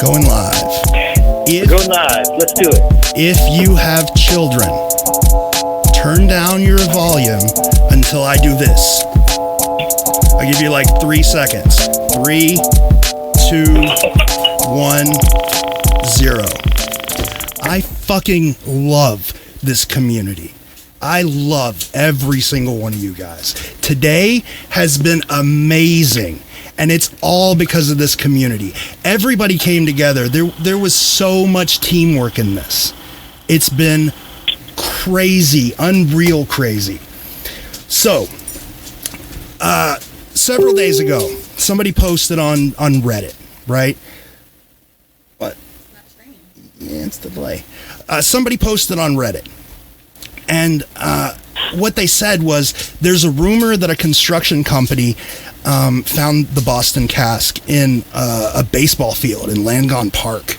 Going live. Going live. Let's do it. If you have children, turn down your volume until I do this. I'll give you like 3 seconds. 3, 2, 1, 0. I fucking love this community. I love every single one of you guys. Today has been amazing. And it's all because of this community. Everybody came together. There was so much teamwork in this. It's been crazy, unreal crazy. So, several days ago, somebody posted on Reddit, right? What? Yeah, it's the delay. Somebody posted on Reddit. And what they said was, there's a rumor that a construction company found the Boston cask in a baseball field in Langone Park.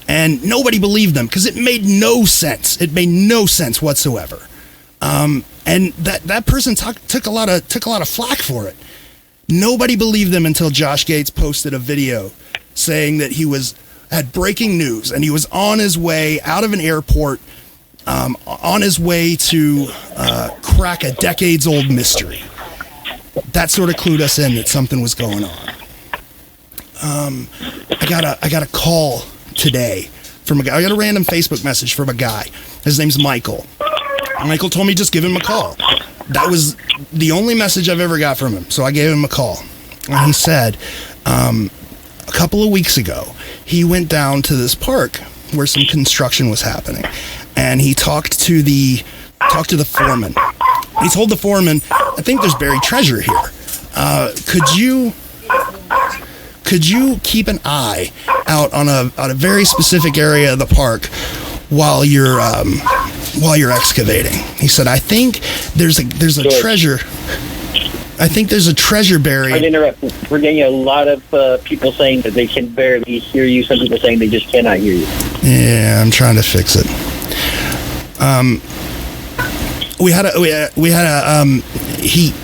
And nobody believed them because it made no sense. It made no sense whatsoever. And that person took a lot of flack for it. Nobody believed them until Josh Gates posted a video saying that he had breaking news and he was on his way out of an airport, on his way to crack a decades-old mystery. That sort of clued us in that something was going on. I got a call today from a guy. I got a random Facebook message from a guy. His name's Michael. Michael told me just give him a call. That was the only message I've ever got from him, so I gave him a call. And he said, a couple of weeks ago, he went down to this park where some construction was happening, and he talked to the foreman. He told the foreman, I think there's buried treasure here. Could you keep an eye out on a very specific area of the park while you're excavating? He said, I think there's a George. treasure. I think there's a treasure buried. I'd interrupt. We're getting a lot of people saying that they can barely hear you. Some people saying they just cannot hear you. Yeah, I'm trying to fix it.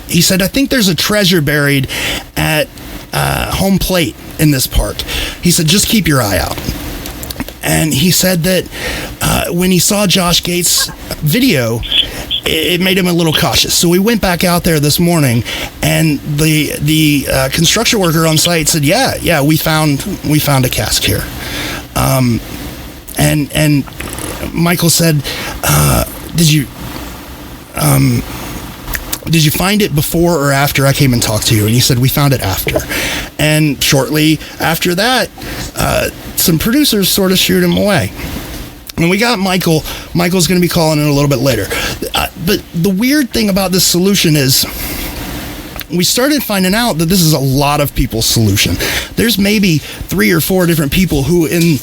He said, I think there's a treasure buried at home plate in this park. He said, just keep your eye out. And he said that when he saw Josh Gates' video, it made him a little cautious. So we went back out there this morning, and the construction worker on site said, yeah, we found a cask here. And Michael said, did you find it before or after I came and talked to you? And he said, we found it after. And shortly after that, some producers sort of shooed him away. And we got Michael. Michael's going to be calling in a little bit later. But the weird thing about this solution is we started finding out that this is a lot of people's solution. There's maybe 3 or 4 different people who in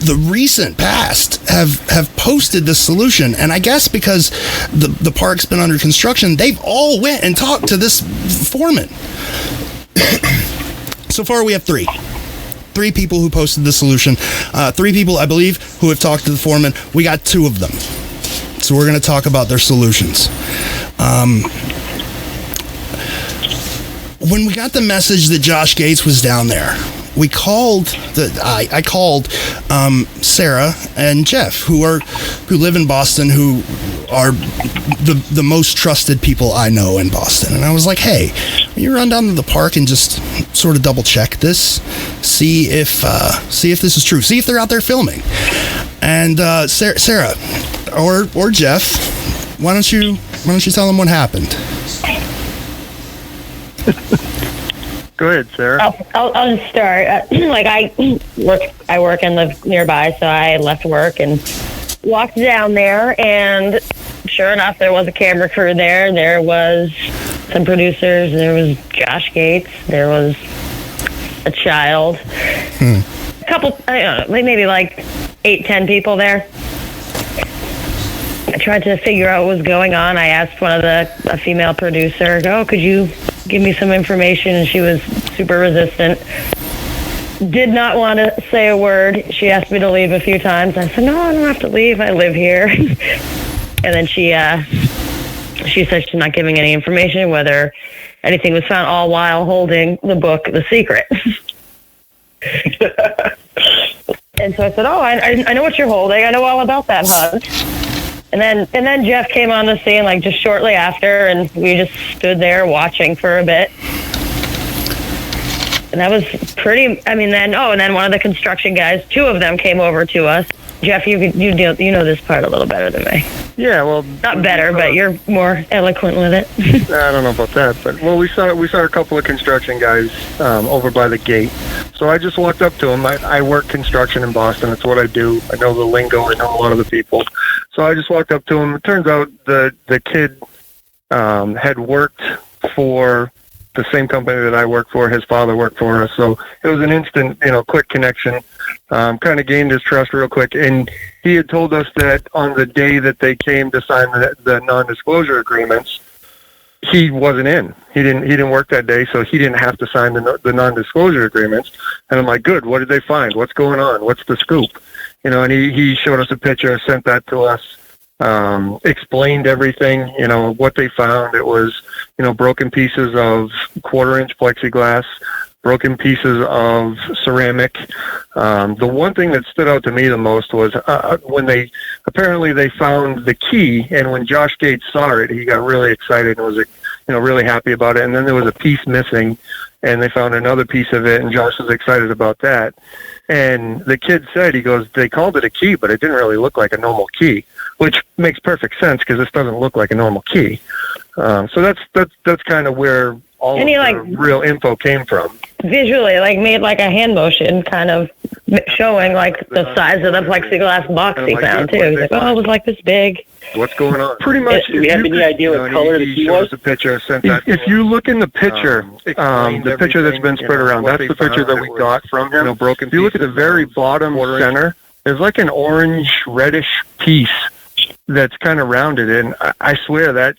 the recent past have posted this solution. And I guess because the park's been under construction, they've all went and talked to this foreman. So far we have 3 people who posted the solution. 3 people, I believe, who have talked to the foreman. We got 2 of them. So we're going to talk about their solutions. When we got the message that Josh Gates was down there, I called Sarah and Jeff, who live in Boston, who are the most trusted people I know in Boston. And I was like, hey, will you run down to the park and just sort of double check this, see if this is true, see if they're out there filming. And Sarah or Jeff, why don't you tell them what happened? Go ahead, Sarah. I'll just start. I work and live nearby, so I left work and walked down there, and sure enough, there was a camera crew there. There was some producers. There was Josh Gates. There was a child. A couple, I don't know, maybe like 8-10 people there. tried to figure out what was going on. I asked a female producer, could you give me some information? And she was super resistant. Did not want to say a word. She asked me to leave a few times. I said, no, I don't have to leave. I live here. And then she said she's not giving any information, whether anything was found, all while holding the book, The Secret. And so I said, I know what you're holding. I know all about that hunt. And then Jeff came on the scene like just shortly after, and we just stood there watching for a bit. And that was pretty. I mean, then one of the construction guys, two of them came over to us. Jeff, you know this part a little better than me. Yeah, well, not better, but you're more eloquent with it. I don't know about that, but we saw a couple of construction guys over by the gate. So I just walked up to them. I work construction in Boston. That's what I do. I know the lingo. I know a lot of the people. So I just walked up to him. It turns out the kid had worked for the same company that I work for. His father worked for us. So it was an instant, quick connection. Kind of gained his trust real quick. And he had told us that on the day that they came to sign the non-disclosure agreements, he wasn't in. He didn't work that day, so he didn't have to sign the non-disclosure agreements. And I'm like, good. What did they find? What's going on? What's the scoop? And he showed us a picture, sent that to us, explained everything, what they found. It was, broken pieces of 1/4-inch plexiglass, broken pieces of ceramic. The one thing that stood out to me the most was when they found the key, and when Josh Gates saw it, he got really excited and was, really happy about it. And then there was a piece missing, and they found another piece of it, and Josh was excited about that. And the kid said, he goes, they called it a key, but it didn't really look like a normal key, which makes perfect sense because this doesn't look like a normal key. So that's kind of where all of the real info came from. Visually, made a hand motion, kind of showing the size of the plexiglass box he found too. He's like, it was this big. What's going on? Pretty much. Do you have any idea what color the key was? If you look in the picture, the picture that's been spread around, that's the picture that we got from him. Broken. If you look at the very bottom center, there's an orange reddish piece that's kind of rounded, and I swear that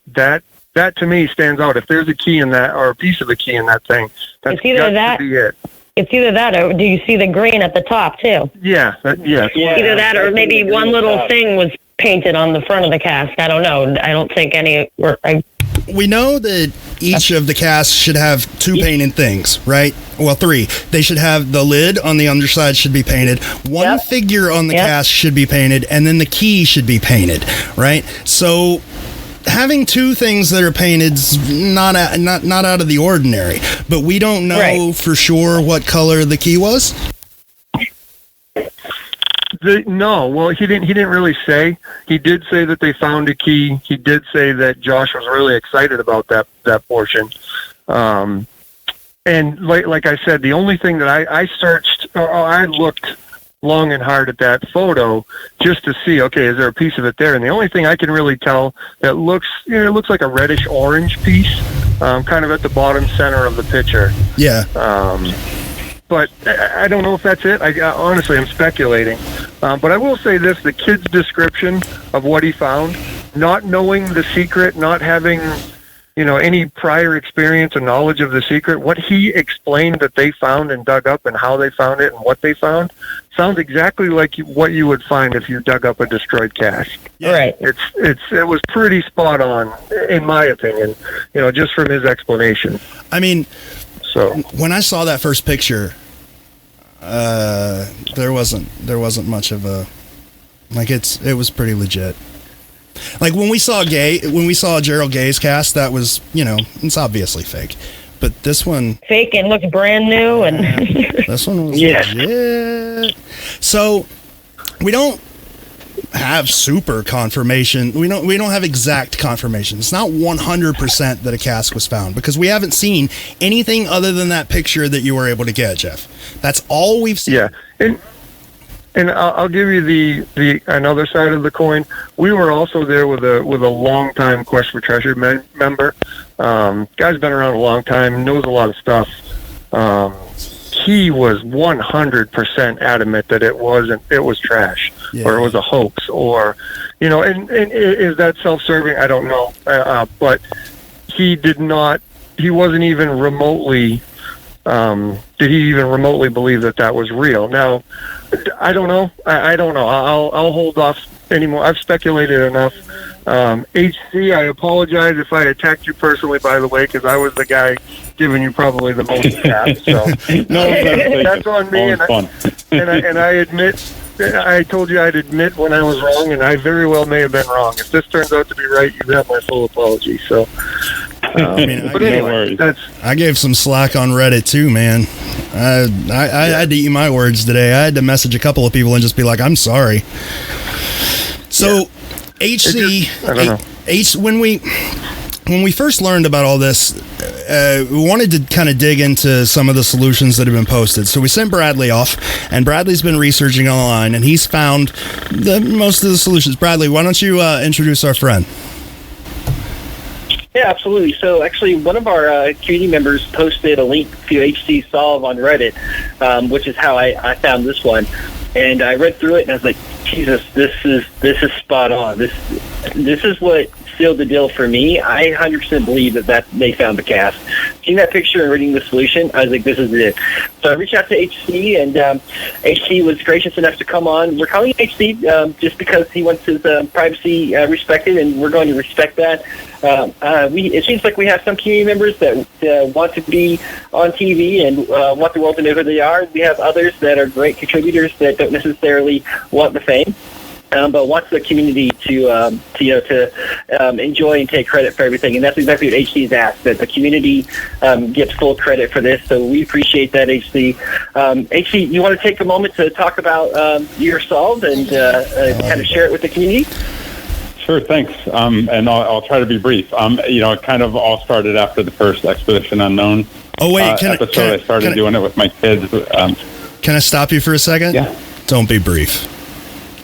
to me stands out. If there's a key in that, or a piece of a key in that thing, that's got to be it. It's either that, or do you see the green at the top too? Yeah. Either that, or maybe one little thing was painted on the front of the cask. I don't know. I don't think any. We know that each of the casks should have 2 painted things, right? Well, 3. They should have the lid on the underside should be painted. One figure on the cask should be painted, and then the key should be painted, right? So having 2 things that are painted is not out of the ordinary, but we don't know for sure what color the key was. No, well, he didn't really say. He did say that they found a key. He did say that Josh was really excited about that portion. And like I said, the only thing that I searched, or I looked long and hard at that photo just to see, okay, is there a piece of it there? And the only thing I can really tell that looks like a reddish orange piece, kind of at the bottom center of the picture. Yeah. But I don't know if that's it. Honestly, I'm speculating. But I will say this, the kid's description of what he found, not knowing the secret, not having, any prior experience or knowledge of the secret, what he explained that they found and dug up and how they found it and what they found, sounds exactly like what you would find if you dug up a destroyed cask. Right. It was pretty spot on, in my opinion, just from his explanation. I mean, so when I saw that first picture, there wasn't much of a it was pretty legit. When we saw Gerald Gay's cast, that was it's obviously fake, but this one fake and looked brand new, and this one was legit. So we don't have super confirmation. We don't have exact confirmation. It's not 100% that a cask was found because we haven't seen anything other than that picture that you were able to get, Jeff. That's all we've seen. Yeah, and I'll give you the another side of the coin. We were also there with a long-time Quest for Treasure member. Guy's been around a long time, knows a lot of stuff. He was 100% adamant that it was trash. or it was a hoax, or, and is that self-serving? I don't know. But he wasn't even remotely, did he even remotely believe that was real? Now, I don't know. I don't know. I'll hold off anymore. I've speculated enough. HC, I apologize if I attacked you personally, by the way, because I was the guy giving you probably the most crap. So No, that's on me. And I admit, I told you I'd admit when I was wrong, and I very well may have been wrong. If this turns out to be right, you have my full apology. So, but anyway, I gave some slack on Reddit too, man. I had to eat my words today. I had to message a couple of people and just be like, I'm sorry. So, HC, I don't know. When we first learned about all this, we wanted to kind of dig into some of the solutions that have been posted. So we sent Bradley off, and Bradley's been researching online, and he's found most of the solutions. Bradley, why don't you introduce our friend? Yeah, absolutely. So actually, one of our community members posted a link to HC Solve on Reddit, which is how I found this one. And I read through it, and I was like, Jesus, this is spot on. This is what sealed the deal for me. I 100% believe that they found the cast. Seeing that picture and reading the solution, I was like, this is it. So I reached out to HC, and HC was gracious enough to come on. We're calling him HC just because he wants his privacy respected, and we're going to respect that. It seems like we have some community members that want to be on TV and want the world to know who they are. We have others that are great contributors that don't necessarily want the fame, but wants the community to enjoy and take credit for everything. And that's exactly what HC's asked, that the community gets full credit for this. So we appreciate that, HC. HC, you want to take a moment to talk about your solve and kind of share it with the community? Sure, thanks. And I'll try to be brief. It kind of all started after the first Expedition Unknown episode. I started doing it with my kids. Can I stop you for a second? Yeah. Don't be brief.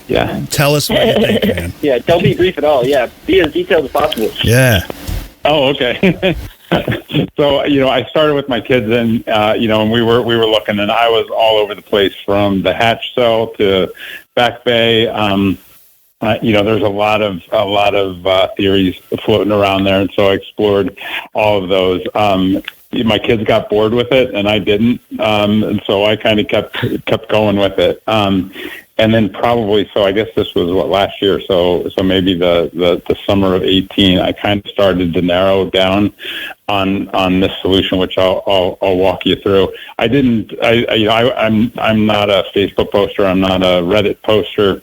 Yeah. Tell us what you think, man. Yeah, don't be brief at all. Yeah, be as detailed as possible. Yeah. Oh, okay. So, I started with my kids, and and we were looking, and I was all over the place, from the hatch cell to Back Bay. There's a lot of theories floating around there, and so I explored all of those. My kids got bored with it, and I didn't, and so I kind of kept going with it. And then probably, so I guess this was last year. So maybe the summer of 2018, I kind of started to narrow down on this solution, which I'll walk you through. I'm not a Facebook poster. I'm not a Reddit poster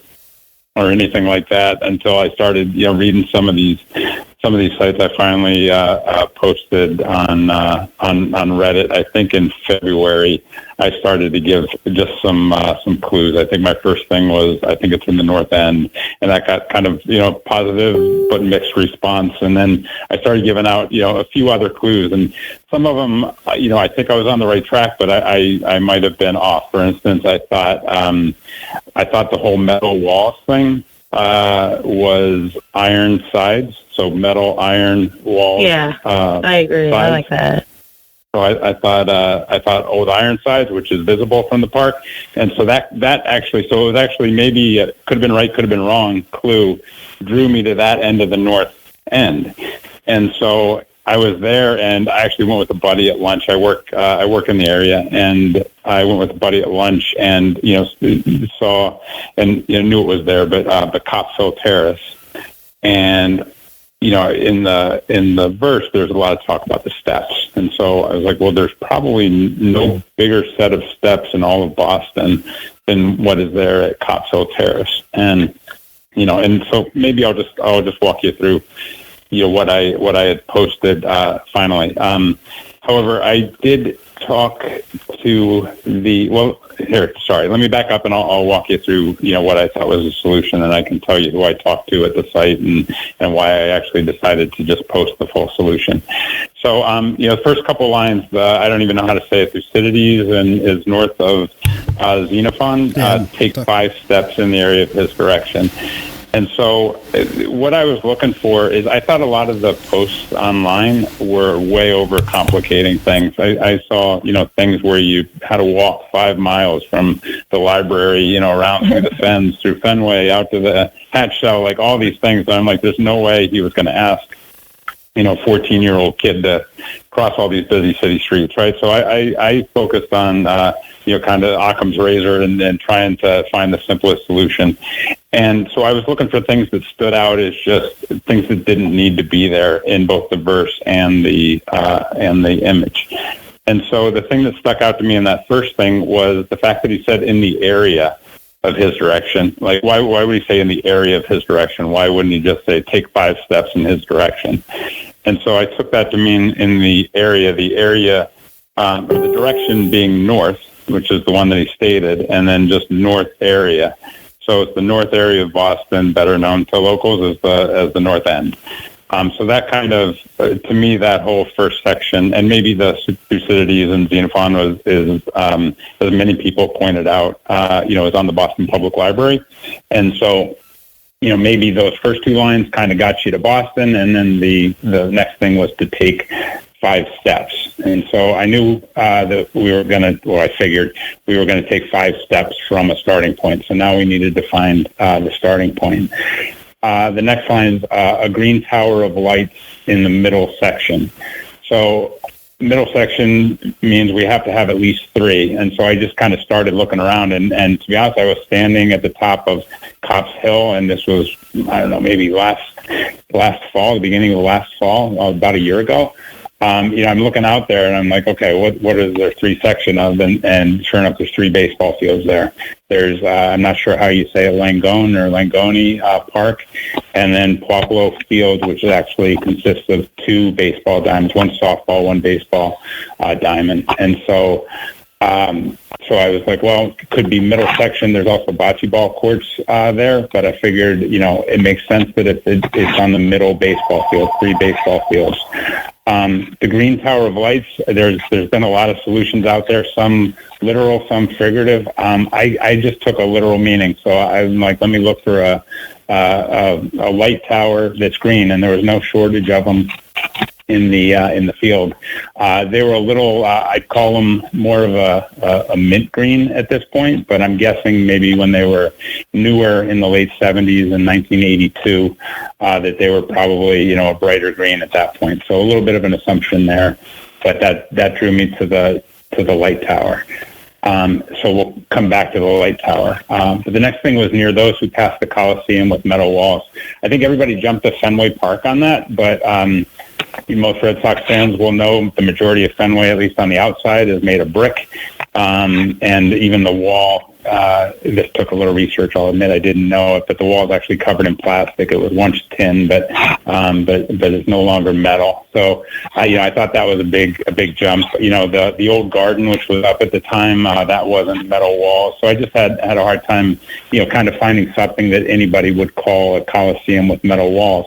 or anything like that until I started, reading some of these sites. I finally posted on Reddit. I think in February, I started to give just some clues. I think my first thing was, I think it's in the North End, and that got kind of positive but mixed response. And then I started giving out a few other clues, and some of them I think I was on the right track, but I might have been off. For instance, I thought the whole metal walls thing was iron sides, so metal iron walls. Yeah, I agree. Sides. I like that. So I thought old iron sides, which is visible from the park, and so that actually, so it was actually maybe could have been right, could have been wrong. Clue drew me to that end of the North End, and so I was there, and I actually went with a buddy at lunch. I work in the area, and I went with a buddy at lunch, and saw and knew it was there, but Copsville Terrace, and in the verse, there's a lot of talk about the steps, and so I was like, well, there's probably no bigger set of steps in all of Boston than what is there at Copsville Terrace, and and so maybe I'll just walk you through what I had posted finally. However, I did talk to let me back up, and I'll walk you through what I thought was a solution, and I can tell you who I talked to at the site and why I actually decided to just post the full solution. So the first couple lines, I don't even know how to say it. Thucydides and is north of Xenophon. Take 5 steps in the area of his direction. And so what I was looking for is I thought a lot of the posts online were way over complicating things. I saw, things where you had to walk 5 miles from the library, around through the fens, through Fenway, out to the hatch cell, like all these things. And I'm like, there's no way he was going to ask, 14-year-old kid to cross all these busy city streets, right? So I focused on, kind of Occam's razor and trying to find the simplest solution. And so I was looking for things that stood out as just things that didn't need to be there in both the verse and the image. And so the thing that stuck out to me in that first thing was the fact that he said in the area of his direction. Like, why would he say in the area of his direction? Why wouldn't he just say take 5 steps in his direction? And so I took that to mean in the area, or the direction being north, which is the one that he stated, and then just north area. So it's the north area of Boston, better known to locals as the North End. So that kind of, to me, that whole first section, and maybe the Thucydides and Xenophon is as many people pointed out, is on the Boston Public Library. And so, maybe those first 2 lines kind of got you to Boston, and then the next thing was to take 5 steps. And so I knew that I figured we were going to take 5 steps from a starting point. So now we needed to find the starting point. The next line is a green tower of lights in the middle section. So middle section means we have to have at least 3. And so I just kind of started looking around. And to be honest, I was standing at the top of Copp's Hill, and this was, I don't know, maybe last fall, the beginning of last fall, about a year ago. I'm looking out there and I'm like, okay, what is there 3 section of? And sure enough, there's 3 baseball fields there. There's, I'm not sure how you say it, Langone or Langone Park, and then Pueblo Field, which actually consists of 2 baseball diamonds, 1 softball, 1 baseball diamond. And so I was like, well, it could be middle section. There's also bocce ball courts there, but I figured, it makes sense that it's on the middle baseball field, 3 baseball fields. The green tower of lights, there's been a lot of solutions out there, some literal, some figurative. I just took a literal meaning. So I'm like, let me look for a light tower that's green, and there was no shortage of them in the field. They were a little, I'd call them more of a mint green at this point, but I'm guessing maybe when they were newer in the late 70s and 1982, that they were probably, a brighter green at that point. So a little bit of an assumption there, but that drew me to the light tower. So we'll come back to the light tower. But the next thing was near those who passed the Coliseum with metal walls. I think everybody jumped to Fenway Park on that, but most Red Sox fans will know the majority of Fenway, at least on the outside, is made of brick. And even the wall, this took a little research, I'll admit I didn't know it, but the wall is actually covered in plastic. It was once tin, but it's no longer metal. So I thought that was a big jump. The old garden, which was up at the time, that wasn't metal walls. So I just had a hard time, kind of finding something that anybody would call a Coliseum with metal walls.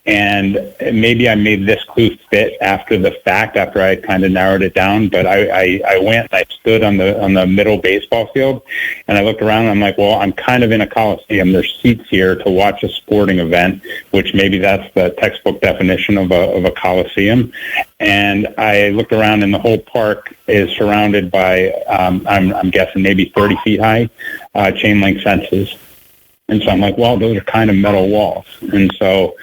And maybe I made this clue fit after the fact, after I kind of narrowed it down. But I went and I stood on the middle baseball field, and I looked around and I'm like, well, I'm kind of in a Coliseum. There's seats here to watch a sporting event, which maybe that's the textbook definition of a Coliseum. And I looked around, and the whole park is surrounded by, I'm guessing maybe 30 feet high chain link fences. And so I'm like, well, those are kind of metal walls. And so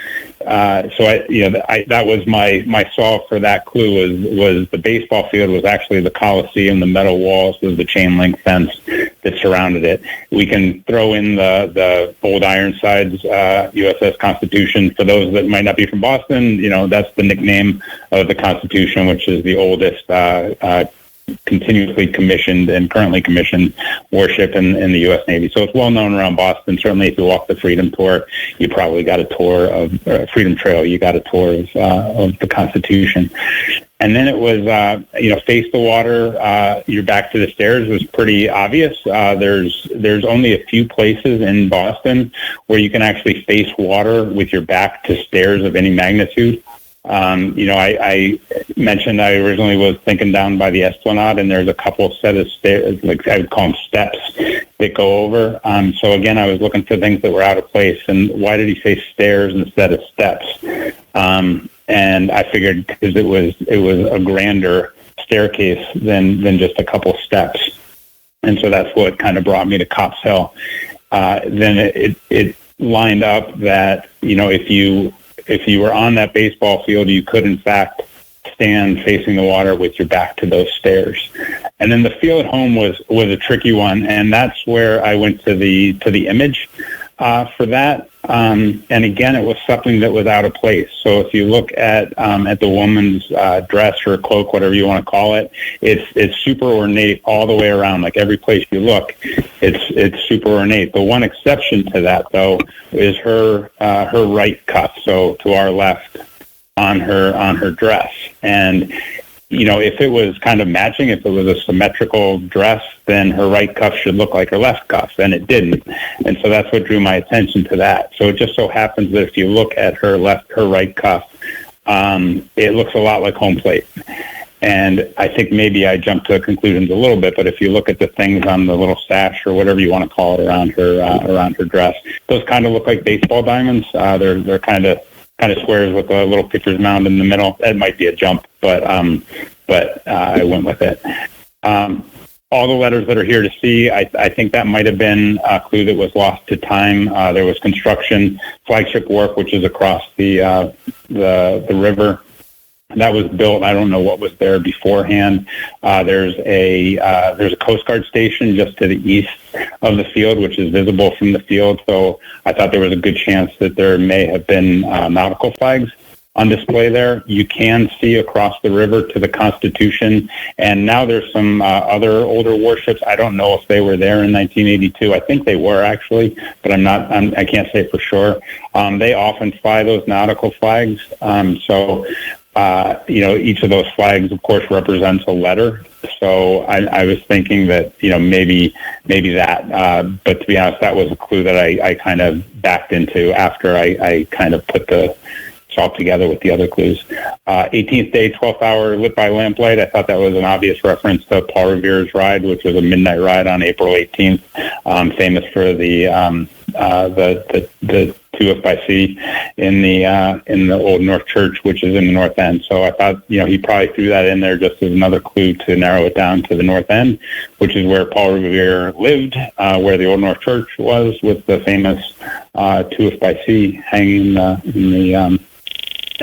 that was my solve for that clue was the baseball field was actually the Coliseum. The metal walls was the chain link fence that surrounded it. We can throw in the old Ironsides USS Constitution for those that might not be from Boston. That's the nickname of the Constitution, which is the oldest continuously commissioned and currently commissioned warship in the U.S. Navy. So it's well known around Boston. Certainly if you walk the Freedom Tour, you probably got a tour of Freedom Trail. You got a tour of the Constitution. And then it was, face the water, your back to the stairs was pretty obvious. There's only a few places in Boston where you can actually face water with your back to stairs of any magnitude. I mentioned I originally was thinking down by the Esplanade, and there's a couple set of stairs, like I would call them steps, that go over. So again, I was looking for things that were out of place. And why did he say stairs instead of steps? And I figured because it was a grander staircase than just a couple steps. And so that's what kind of brought me to Copp's Hill. Then it lined up that, if you were on that baseball field, you could in fact stand facing the water with your back to those stairs. And then the field at home was a tricky one, and that's where I went to the image for that. And again, it was something that was out of place. So if you look at the woman's dress or cloak, whatever you want to call it, it's super ornate all the way around. Like every place you look, it's super ornate. The one exception to that, though, is her right cuff. So to our left on her dress. And if it was kind of matching, if it was a symmetrical dress, then her right cuff should look like her left cuff, and it didn't. And so that's what drew my attention to that. So it just so happens that if you look at her right cuff, it looks a lot like home plate. And I think maybe I jumped to conclusions a little bit, but if you look at the things on the little sash or whatever you want to call it around her dress, those kind of look like baseball diamonds. They're kind of squares with a little pitcher's mound in the middle. That might be a jump, but I went with it. All the letters that are here to see, I think that might have been a clue that was lost to time. There was construction, Flagship Wharf, which is across the river. That was built. I don't know what was there beforehand. There's a Coast Guard station just to the east of the field, which is visible from the field. So I thought there was a good chance that there may have been nautical flags on display there. You can see across the river to the Constitution, and now there's some other older warships. I don't know if they were there in 1982. I think they were actually, but I can't say for sure. They often fly those nautical flags. Each of those flags, of course, represents a letter. So I was thinking that, maybe that, but to be honest, that was a clue that I kind of backed into after I kind of put the all together with the other clues. 18th day, 12th hour, lit by lamplight. I thought that was an obvious reference to Paul Revere's ride, which was a midnight ride on April 18th, famous for the 2F by Sea in the Old North Church, which is in the North End. So I thought, he probably threw that in there just as another clue to narrow it down to the North End, which is where Paul Revere lived, where the Old North Church was, with the famous 2F by Sea hanging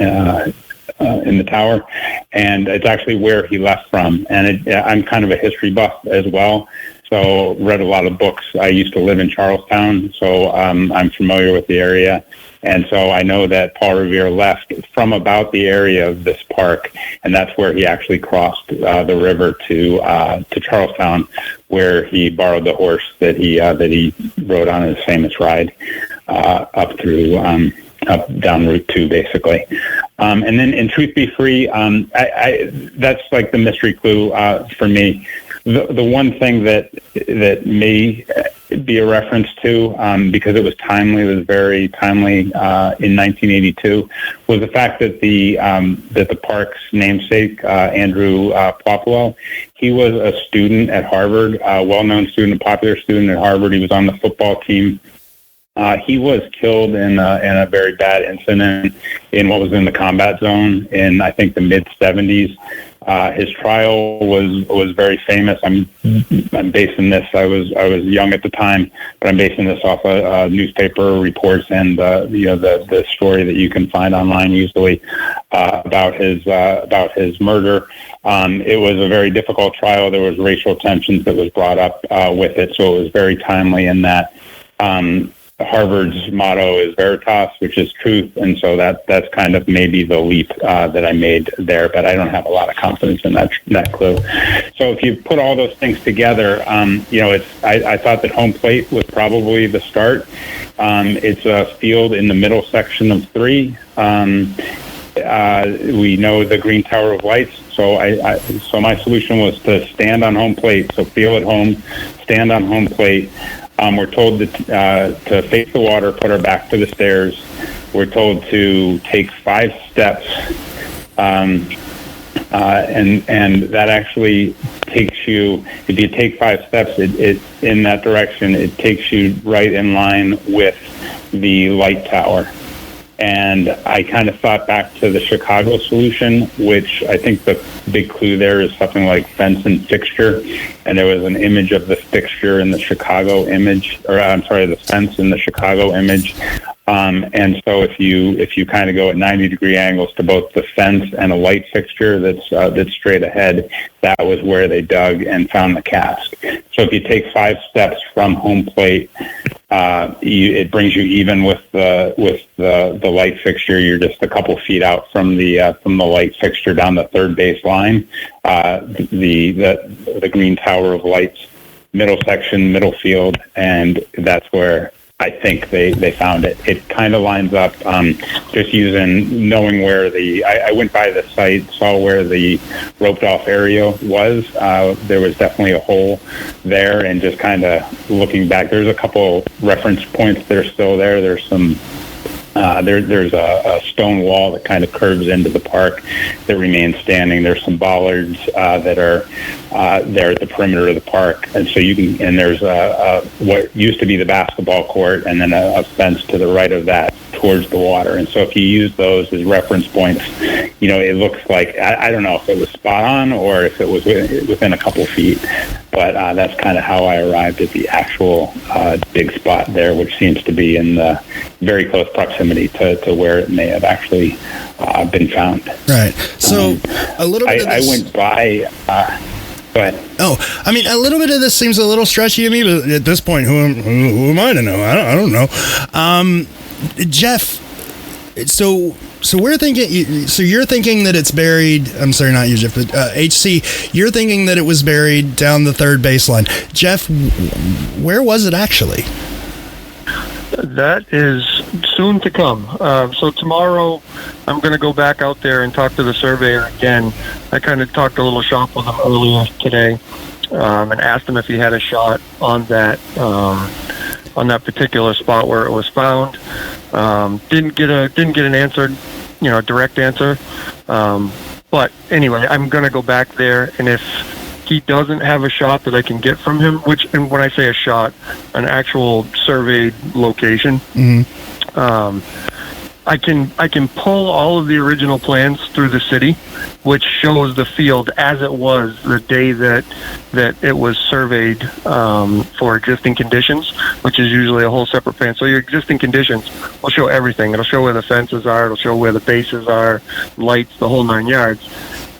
in the tower, and it's actually where he left from. And I'm kind of a history buff as well, so read a lot of books. I used to live in Charlestown, so I'm familiar with the area. And so I know that Paul Revere left from about the area of this park, and that's where he actually crossed the river to Charlestown, where he borrowed the horse that he rode on his famous ride up down Route 2, basically. And then in Truth Be Free, that's like the mystery clue for me. The one thing that may be a reference to, because it was timely, it was very timely in 1982, was the fact that the park's namesake, Andrew Popolo, he was a student at Harvard, a well-known student, a popular student at Harvard. He was on the football team. He was killed in a very bad incident in what was in the combat zone in, I think, the mid-'70s. His trial was very famous. I'm basing this. I was young at the time, but I'm basing this off of newspaper reports and the story that you can find online easily about his murder. It was a very difficult trial. There was racial tensions that was brought up with it, so it was very timely in that. Harvard's motto is Veritas, which is truth, and so that's kind of maybe the leap that I made there, but I don't have a lot of confidence in that clue. So if you put all those things together, I thought that home plate was probably the start. It's a field in the middle section of 3. We know the Green Tower of Lights, so my solution was to stand on home plate, so field at home, stand on home plate. We're told to face the water, put our back to the stairs. We're told to take 5 steps and that actually takes you, if you take 5 steps it in that direction, it takes you right in line with the light tower. And I kind of thought back to the Chicago solution, which I think the big clue there is something like fence and fixture. And there was an image of the fixture in the Chicago image, or I'm sorry, the fence in the Chicago image. And so if you kind of go at 90-degree angles to both the fence and a light fixture that's straight ahead, that was where they dug and found the cask. So if you take 5 steps from home plate, it brings you even with the light fixture. You're just a couple feet out from the light fixture down the third base line. The green tower of lights, middle section, middle field, and that's where I think they found it. It kind of lines up, just knowing where I went by the site, saw where the roped off area was. There was definitely a hole there, and just kind of looking back, there's a couple reference points that are still there. There's some, there's a stone wall that kind of curves into the park that remains standing. There's some bollards that are there at the perimeter of the park, and so there's what used to be the basketball court, and then a fence to the right of that towards the water. And so if you use those as reference points, it looks like, I don't know if it was spot on or if it was within a couple feet, but that's kind of how I arrived at the actual big spot there, which seems to be in the very close proximity to where it may have actually been found. Right. So a little bit of this, I went by. Go ahead. Oh, I mean, a little bit of this seems a little stretchy to me, but at this point, who am I to know? I don't know. Jeff, so we're thinking. So you're thinking that it's buried. I'm sorry, not you, Jeff, but HC. You're thinking that it was buried down the third baseline. Jeff, where was it actually? That is soon to come. So tomorrow, I'm going to go back out there and talk to the surveyor again. I kind of talked a little shop with him earlier today, and asked him if he had a shot on that particular spot where it was found. Didn't get an answer, direct answer. But anyway, I'm going to go back there, and if he doesn't have a shot that I can get from him, and when I say a shot, an actual surveyed location, I can pull all of the original plans through the city, which shows the field as it was the day that it was surveyed for existing conditions, which is usually a whole separate plan. So your existing conditions will show everything. It'll show where the fences are. It'll show where the bases are, lights, the whole 9 yards.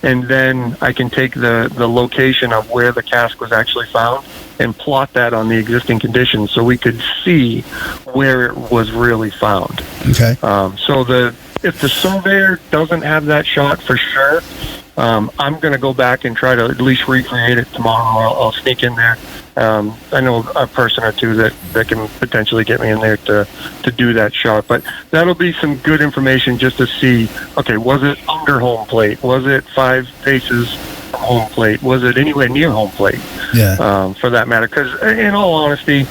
And then I can take the location of where the cask was actually found and plot that on the existing conditions so we could see where it was really found. Okay. So if the surveyor doesn't have that shot for sure, I'm going to go back and try to at least recreate it tomorrow. I'll sneak in there. I know a person or two that can potentially get me in there to do that shot. But that'll be some good information just to see, okay, was it under home plate? Was it 5 paces from home plate? Was it anywhere near home plate? Yeah. For that matter. Because in all honesty,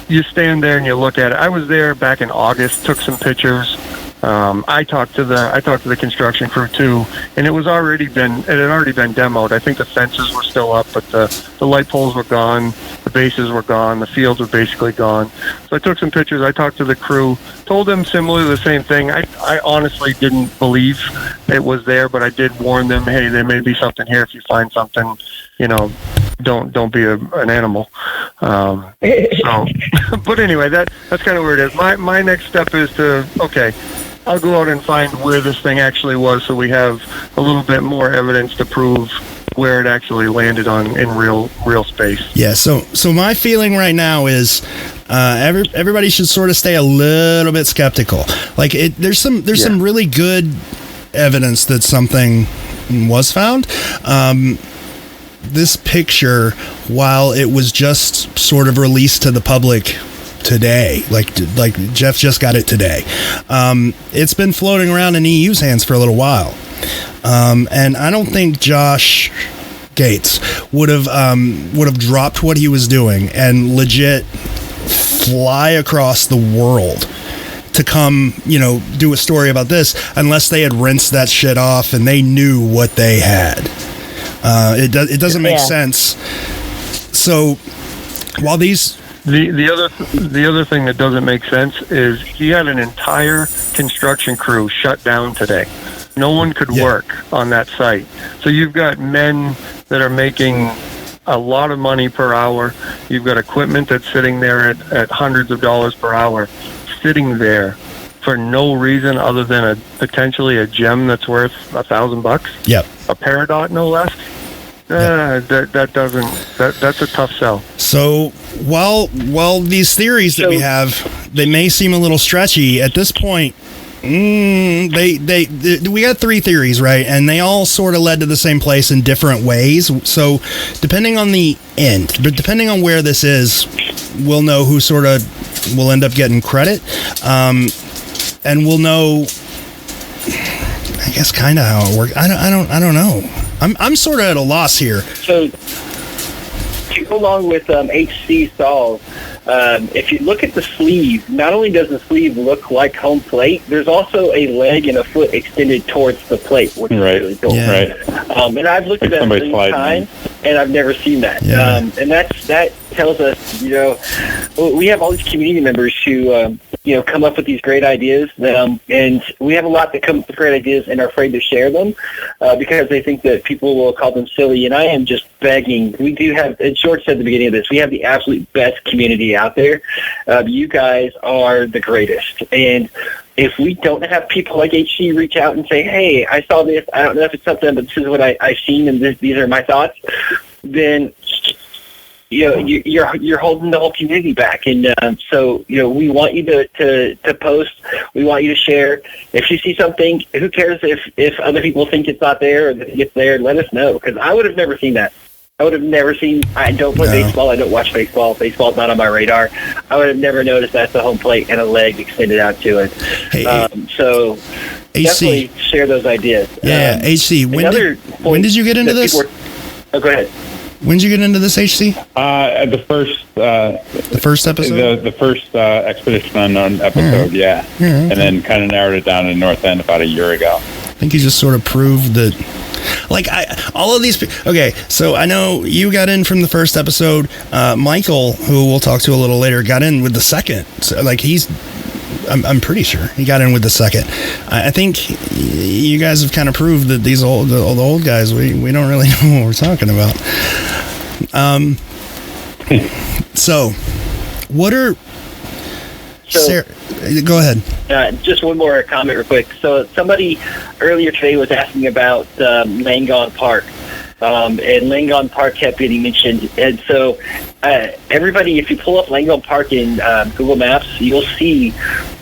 you stand there and you look at it. I was there back in August, took some pictures. I talked to the construction crew too, and it had already been demoed. I think the fences were still up, but the light poles were gone, the bases were gone, the fields were basically gone. So I took some pictures. I talked to the crew, told them similarly the same thing. I honestly didn't believe it was there, but I did warn them, hey, there may be something here. If you find something, don't be an animal. But anyway, that's kind of where it is. My next step is I'll go out and find where this thing actually was, so we have a little bit more evidence to prove where it actually landed in real space. Yeah. So my feeling right now is everybody should sort of stay a little bit skeptical. Like there's some really good evidence that something was found. This picture, while it was just sort of released to the public today, like Jeff just got it today, it's been floating around in EU's hands for a little while, and I don't think Josh Gates would have dropped what he was doing and legit fly across the world to come, do a story about this unless they had rinsed that shit off and they knew what they had. It doesn't make sense. So while these... The other thing that doesn't make sense is he had an entire construction crew shut down today. No one could work on that site. So you've got men that are making a lot of money per hour. You've got equipment that's sitting there at hundreds of dollars per hour, sitting there for no reason other than potentially a gem that's worth $1,000. Yep. A Peridot, no less. That's a tough sell. So while these theories that we have, they may seem a little stretchy at this point. We got 3 theories, right? And they all sort of led to the same place in different ways. So depending on the end, but depending on where this is, we'll know who sort of will end up getting credit. And we'll know, I guess, kind of how it works. I don't know. I'm sort of at a loss here. So to go along with HC Saul, if you look at the sleeve, not only does the sleeve look like home plate, there's also a leg and a foot extended towards the plate, which is really cool. Yeah. Right. And I've looked at that many times, and I've never seen that. Yeah. And that tells us, we have all these community members who, come up with these great ideas, and we have a lot that come up with great ideas and are afraid to share them because they think that people will call them silly. And I am just begging. We do have, and George said at the beginning of this, we have the absolute best community out there. You guys are the greatest. And if we don't have people like HC reach out and say, hey, I saw this, I don't know if it's something, but this is what I've seen, and these are my thoughts, then you're holding the whole community back. And so we want you to post. We want you to share. If you see something, who cares if other people think it's not there or if it's there? Let us know, because I would have never seen that. I would have never seen. I don't play baseball. I don't watch baseball. Baseball's not on my radar. I would have never noticed that's the home plate and a leg extended out to it. Hey, so HC, definitely share those ideas. HC. When did you get into this? Go ahead. When did you get into this, HC? The first episode? The first Expedition Unknown episode, yeah. And then kind of narrowed it down in North End about a year ago. I think you just sort of proved that, all of these. Okay, so I know you got in from the first episode. Michael, who we'll talk to a little later, got in with the second. So, I'm pretty sure he got in with the second. I think you guys have kind of proved that the old guys, we don't really know what we're talking about. So, what are... Sarah, go ahead. Just one more comment real quick. So somebody earlier today was asking about Langon Park. And Langon Park kept getting mentioned. And so everybody, if you pull up Langon Park in Google Maps, you'll see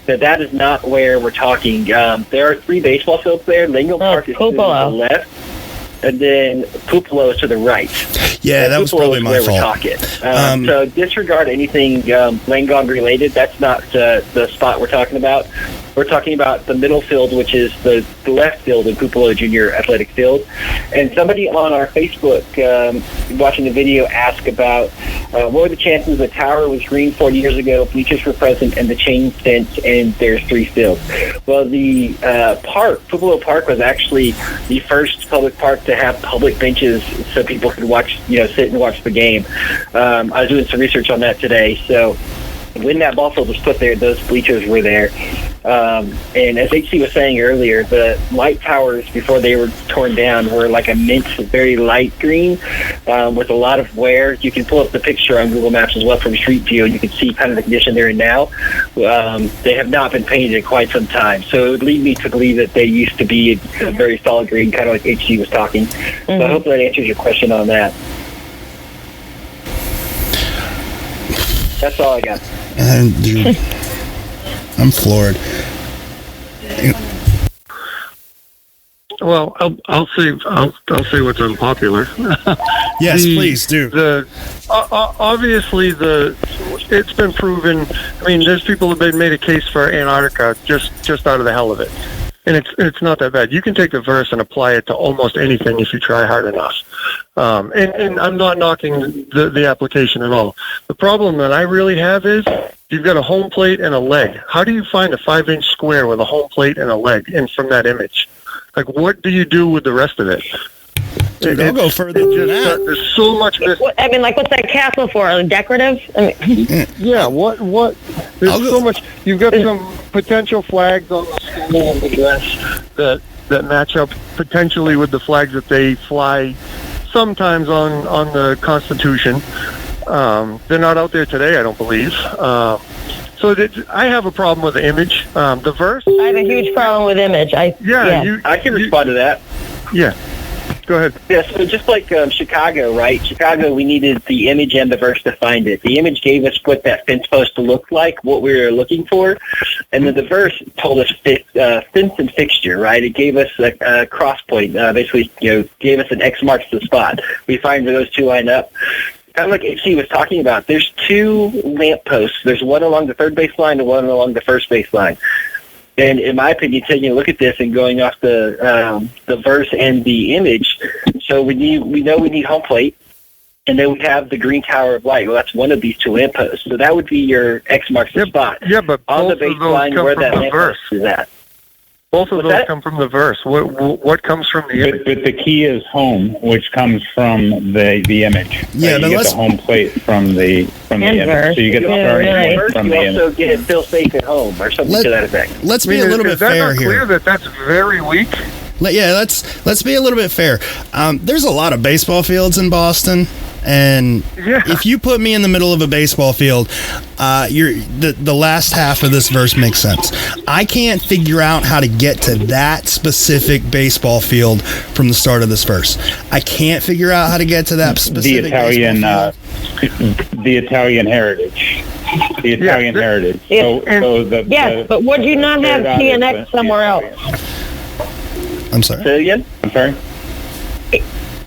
that is not where we're talking. There are 3 baseball fields there. Langon Park is to the left, and then Pupelo is to the right. Yeah, that was probably my fault. We're talking. So disregard anything Langon related. That's not the spot we're talking about. We're talking about the middle field, which is the left field in Pupelo Junior Athletic Field. And somebody on our Facebook watching the video asked about what were the chances the tower was green 40 years ago, bleachers were present, and the chain fence, and there's 3 fields. Well, the Pupelo Park was actually the first public park to have public benches so people could watch, sit and watch the game. I was doing some research on that today. So when that ball field was put there, those bleachers were there. And as HC was saying earlier, the light towers before they were torn down were like a mint, very light green with a lot of wear. You can pull up the picture on Google Maps as well from Street View, and you can see kind of the condition they're in now. They have not been painted in quite some time. So it would lead me to believe that they used to be a very solid green, kind of like HC was talking. So I hope that answers your question on that. That's all I got. And dude, I'm floored. Well, I'll say what's unpopular. Yes, please do. Obviously it's been proven. I mean, there's people who've made a case for Antarctica just out of the hell of it, and it's not that bad. You can take the verse and apply it to almost anything if you try hard enough. And I'm not knocking the application at all. The problem that I really have is you've got a home plate and a leg. How do you find a 5-inch square with a home plate and a leg and from that image? Like, what do you do with the rest of it? Dude, I'll go further than that. There's so much missing. I mean, like, what's that castle for? Decorative? I mean, Yeah, what? There's so much. You've got some potential flags on the skull of the dress that match up potentially with the flags that they fly sometimes on the Constitution. They're not out there today, I don't believe. So I have a problem with the image. The verse. I have a huge problem with image. I can respond to that. Yeah. Go ahead. Yeah, so just like Chicago, right? Chicago, we needed the image and the verse to find it. The image gave us what that fence post looked like, what we were looking for, and then the verse told us fence and fixture, right? It gave us a cross point, basically, gave us an X marks the spot. We find where those two line up. Kind of like HC was talking about, there's 2 lamp posts. There's one along the third base line and one along the first base line. And in my opinion, taking a look at this and going off the verse and the image, so we know we need home plate, and then we have the green tower of light. Well, that's one of these 2 lampposts. So that would be your X marks the spot. Yeah, but on the both of those baseline come where from that the lamppost verse. is at. Both of those come from the verse. What comes from the image? But the key is home, which comes from the image. Yeah, you but get the home plate from the image. So you get the starting point from the image. You also get feel safe at home or something to that effect. Let's be a little bit fair here. Is that here. not clear that that's very weak? Let's be a little bit fair. There's a lot of baseball fields in Boston, and if you put me in the middle of a baseball field, the last half of this verse makes sense. I can't figure out how to get to that specific baseball field from the start of this verse. I can't figure out how to get to that specific the Italian heritage. The Italian heritage. But would you not have TNX somewhere else? I'm sorry. Say it again? I'm sorry?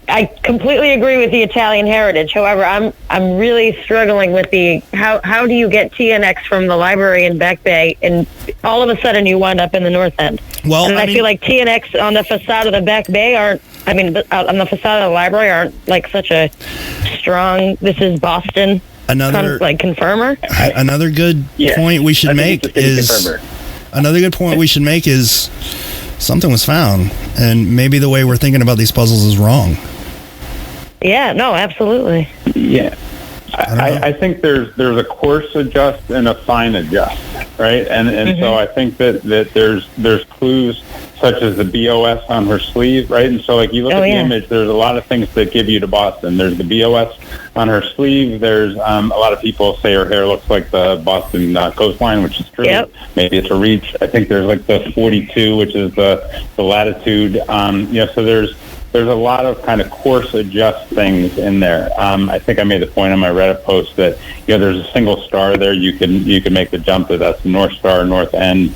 I completely agree with the Italian heritage. However, I'm really struggling with the how do you get TNX from the library in Back Bay and all of a sudden you wind up in the North End? Well, and I feel like TNX on the facade of the Back Bay on the facade of the library aren't like such a strong. This is Boston. Confirmer. Another good point we should make is something was found, and maybe the way we're thinking about these puzzles is wrong. Yeah, no, absolutely. Yeah. I think there's a coarse adjust and a fine adjust, right? And so I think that there's clues such as the BOS on her sleeve, right? And so like you look at the image, there's a lot of things that give you to Boston. There's the BOS on her sleeve. There's a lot of people say her hair looks like the Boston coastline, which is true. Yep. Maybe it's a reach. I think there's like the 42, which is the latitude. So there's a lot of kind of coarse adjust things in there. I think I made the point on my Reddit post that there's a single star there. You can make the jump to that's the North Star, North End.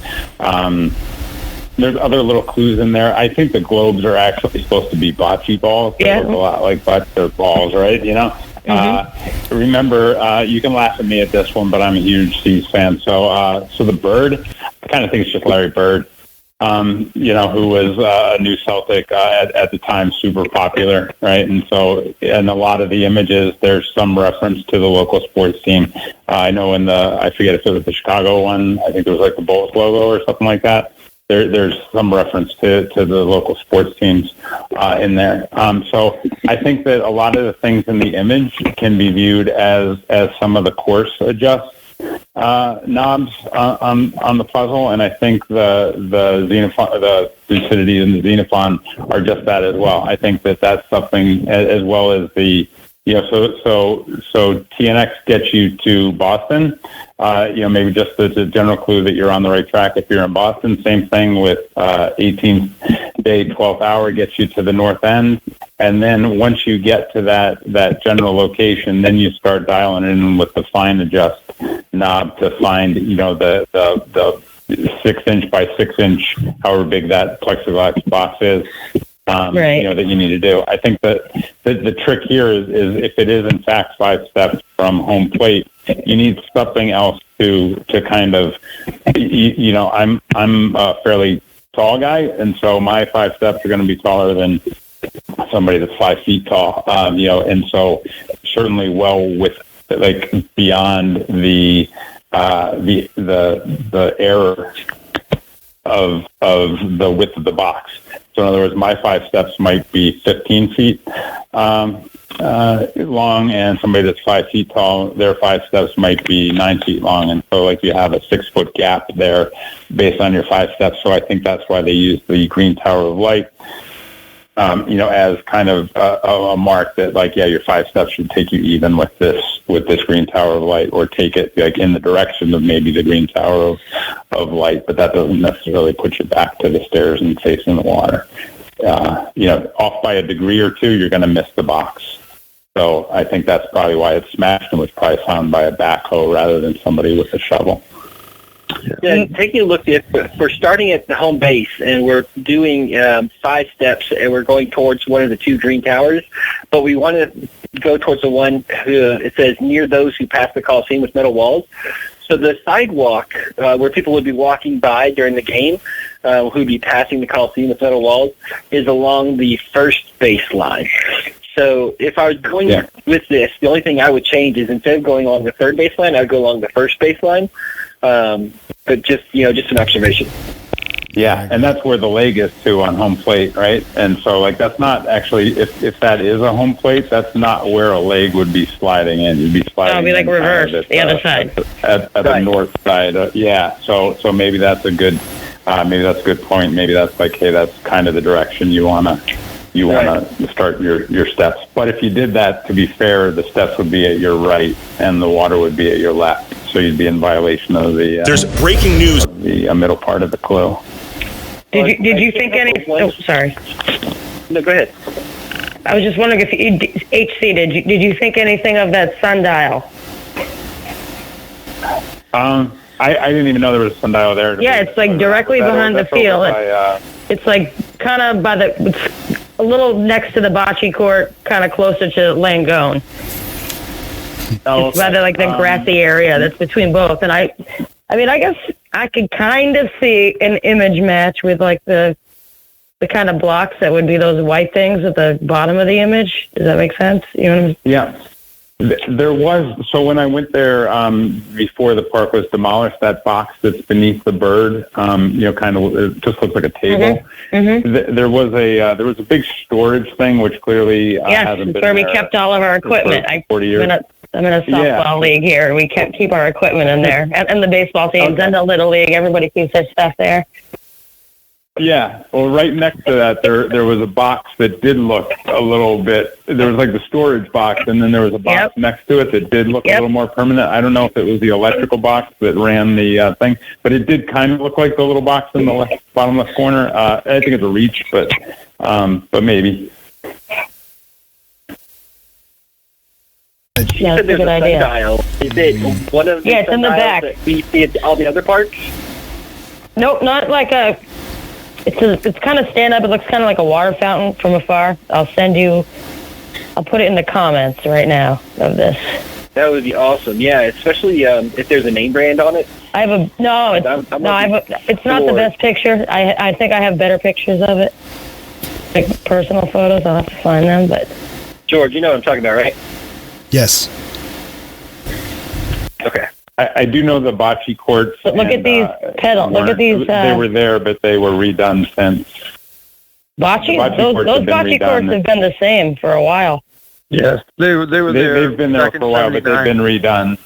There's other little clues in there. I think the globes are actually supposed to be bocce balls. They look a lot like bocce balls, right? Remember, you can laugh at me at this one, but I'm a huge C's fan. So the Bird, I kind of think it's just Larry Bird. Who was a new Celtic at the time, super popular, right? And so in a lot of the images, there's some reference to the local sports team. I know I forget if it was the Chicago one, I think it was like the Bulls logo or something like that. There's some reference to the local sports teams in there. So I think that a lot of the things in the image can be viewed as some of the coarse adjusts. Knobs on the puzzle, and I think the Xenophon, the Thucydides and the Xenophon are just that as well. I think that's something as well as the so TNX gets you to Boston. Maybe just as a general clue that you're on the right track if you're in Boston. Same thing with 18th day, 12th hour gets you to the North End. And then once you get to that general location, then you start dialing in with the fine adjust knob to find, the 6-inch by 6-inch, however big that plexiglass box is. That you need to do. I think that the trick here is if it is in fact 5 steps from home plate, you need something else to kind of, I'm a fairly tall guy, and so my 5 steps are going to be taller than somebody that's 5 feet tall, and so certainly well with like beyond the the error of the width of the box. So in other words, my 5 steps might be 15 feet long, and somebody that's 5 feet tall, their 5 steps might be 9 feet long. And so like you have a 6-foot gap there based on your 5 steps. So I think that's why they use the green tower of light, as kind of a mark that like, yeah, your 5 steps should take you even with this green tower of light, or take it like in the direction of maybe the green tower of light, but that doesn't necessarily put you back to the stairs and facing the water. Off by a degree or two, you're going to miss the box. So I think that's probably why it's smashed and was probably found by a backhoe rather than somebody with a shovel. Yeah, taking a look at, we're starting at the home base and we're doing 5 steps and we're going towards one of the 2 green towers, but we want to go towards the one it says near those who pass the Coliseum with metal walls. So the sidewalk where people would be walking by during the game, who'd be passing the Coliseum with metal walls, is along the first baseline. So if I was going with this, the only thing I would change is instead of going along the third baseline, I would go along the first baseline. But just an observation. Yeah, and that's where the leg is too on home plate, right? And so like that's not actually, if that is a home plate, that's not where a leg would be sliding in. You'd be sliding. It'll be like reverse, the other side. At the north side. So maybe that's a good point. Maybe that's like, hey, that's kind of the direction you wanna start your steps. But if you did that, to be fair, the steps would be at your right and the water would be at your left. So you'd be in violation of the. There's breaking news. The middle part of the clue. Did you think any? Oh, sorry. No, go ahead. I was just wondering if HC did you think anything of that sundial? I didn't even know there was a sundial there. Yeah, it's like directly behind the field. It's like kind of it's a little next to the bocce court, kind of closer to Langone. It's rather like the grassy area that's between both. And I guess I could kind of see an image match with like the kind of blocks that would be those white things at the bottom of the image. Does that make sense? You know what I mean? Yeah. There was, so when I went there before the park was demolished, that box that's beneath the bird, kind of, it just looks like a table. Mm-hmm. There was a big storage thing, which clearly hasn't been where we kept all of our equipment. 40 years. I'm in a softball league here, and we keep our equipment in there, and the baseball teams and the little league. Everybody keeps their stuff there. Yeah, well, right next to that, there was a box that did look a little bit. There was like the storage box, and then there was a box next to it that did look a little more permanent. I don't know if it was the electrical box that ran the thing, but it did kind of look like the little box in the bottom left corner. I think it's a reach, but maybe. Yeah, that's a good idea. Sundial. Is it one of the it's in the back that we see at all the other parks? Nope, not like a. It's kind of stand up. It looks kind of like a water fountain from afar. I'll put it in the comments right now of this. That would be awesome. Yeah, especially if there's a name brand on it. I have a no. It's not the best picture. I think I have better pictures of it, like personal photos. I'll have to find them. But George, you know what I'm talking about, right? Yes. Okay. I do know the bocce courts. But look at these pedals. Look at these. They were there, but they were redone since. Bocce? Those bocce courts have been the same for a while. Yes, they were there. They've been there for a while, but they've been redone.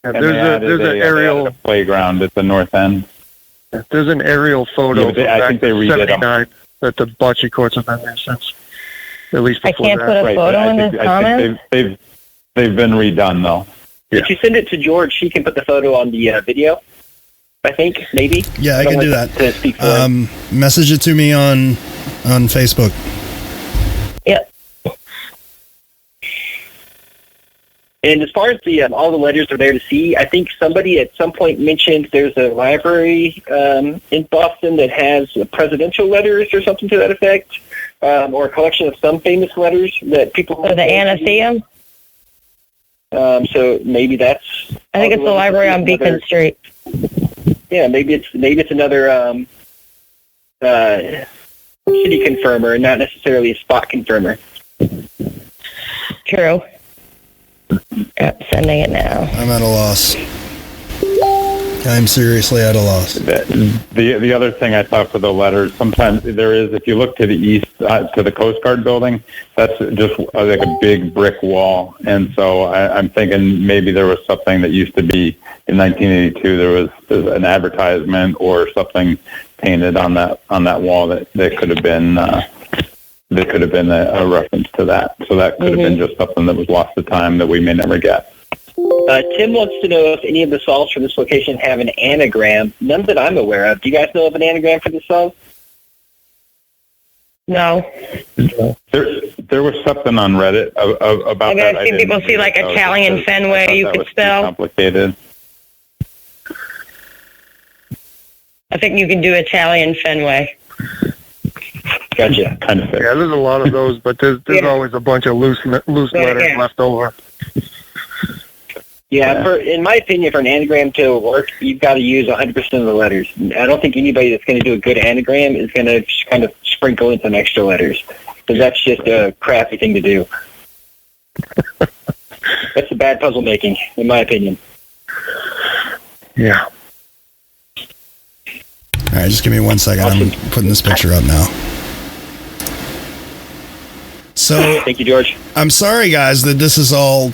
Yeah, there's an aerial playground at the north end. There's an aerial photo. Yeah, I think they redid them. That the bocce courts have been there since. At least before I can't put a photo in the comments. They've been redone though. If you send it to George, she can put the photo on the video. I think maybe. Yeah, I can do that. To speak for message it to me on Facebook. Yep. And as far as the all the letters are there to see, I think somebody at some point mentioned there's a library in Boston that has presidential letters or something to that effect, or a collection of some famous letters that people. So the Athenaeum. So maybe that's. I think it's the library on Beacon Street. Yeah, maybe it's another city confirmer, and not necessarily a spot confirmer. True. Yep, sending it now. I'm at a loss. I'm seriously at a loss. The other thing I thought for the letters, sometimes there is, if you look to the east, to the Coast Guard building, that's just like a big brick wall. And so I'm thinking maybe there was something that used to be in 1982. There was an advertisement or something painted on that wall that could have been a reference to that. So that could have been just something that was lost to time that we may never get. Tim wants to know if any of the solves for this location have an anagram. None that I'm aware of. Do you guys know of an anagram for this solve? No. There was something on Reddit about that. I've seen people see like Italian Fenway you could spell. Complicated. I think you can do Italian Fenway. Gotcha. Kind of thing. Yeah, there's a lot of those, but there's always a bunch of loose letters left over. Yeah, in my opinion, for an anagram to work, you've got to use 100% of the letters. I don't think anybody that's going to do a good anagram is going to kind of sprinkle in some extra letters, because that's just a crappy thing to do. That's a bad puzzle making, in my opinion. Yeah. All right, just give me 1 second. I'm putting this picture up now. So, thank you, George. I'm sorry, guys, that this is all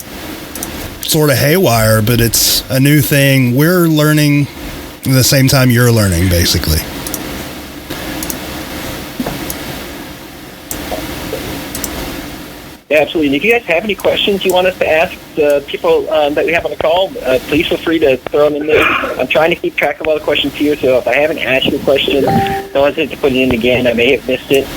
sort of haywire, but it's a new thing. We're learning at the same time you're learning, basically. Yeah, absolutely. And if you guys have any questions you want us to ask the people that we have on the call, please feel free to throw them in there. I'm trying to keep track of all the questions here, so if I haven't asked you a question, don't hesitate to put it in again. I may have missed it.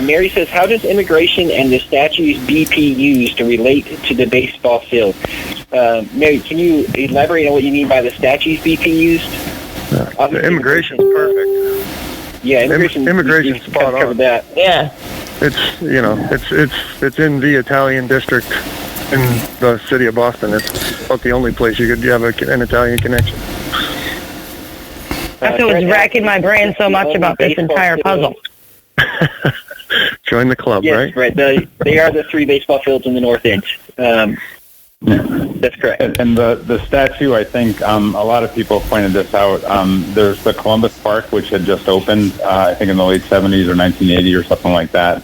Mary says, how does immigration and the statue's BP used to relate to the baseball field? Mary, can you elaborate on what you mean by the statue's BP used? The immigration's perfect. Yeah, immigration's spot on. Covered that. Yeah. It's it's in the Italian district in the city of Boston. It's about the only place you could have an Italian connection. That's what was racking my brain so much about this entire puzzle. Join the club, yes, right? They are the 3 baseball fields in the north end. That's correct. And the statue, I think a lot of people pointed this out. There's the Columbus Park, which had just opened, I think in the late 70s or 1980 or something like that.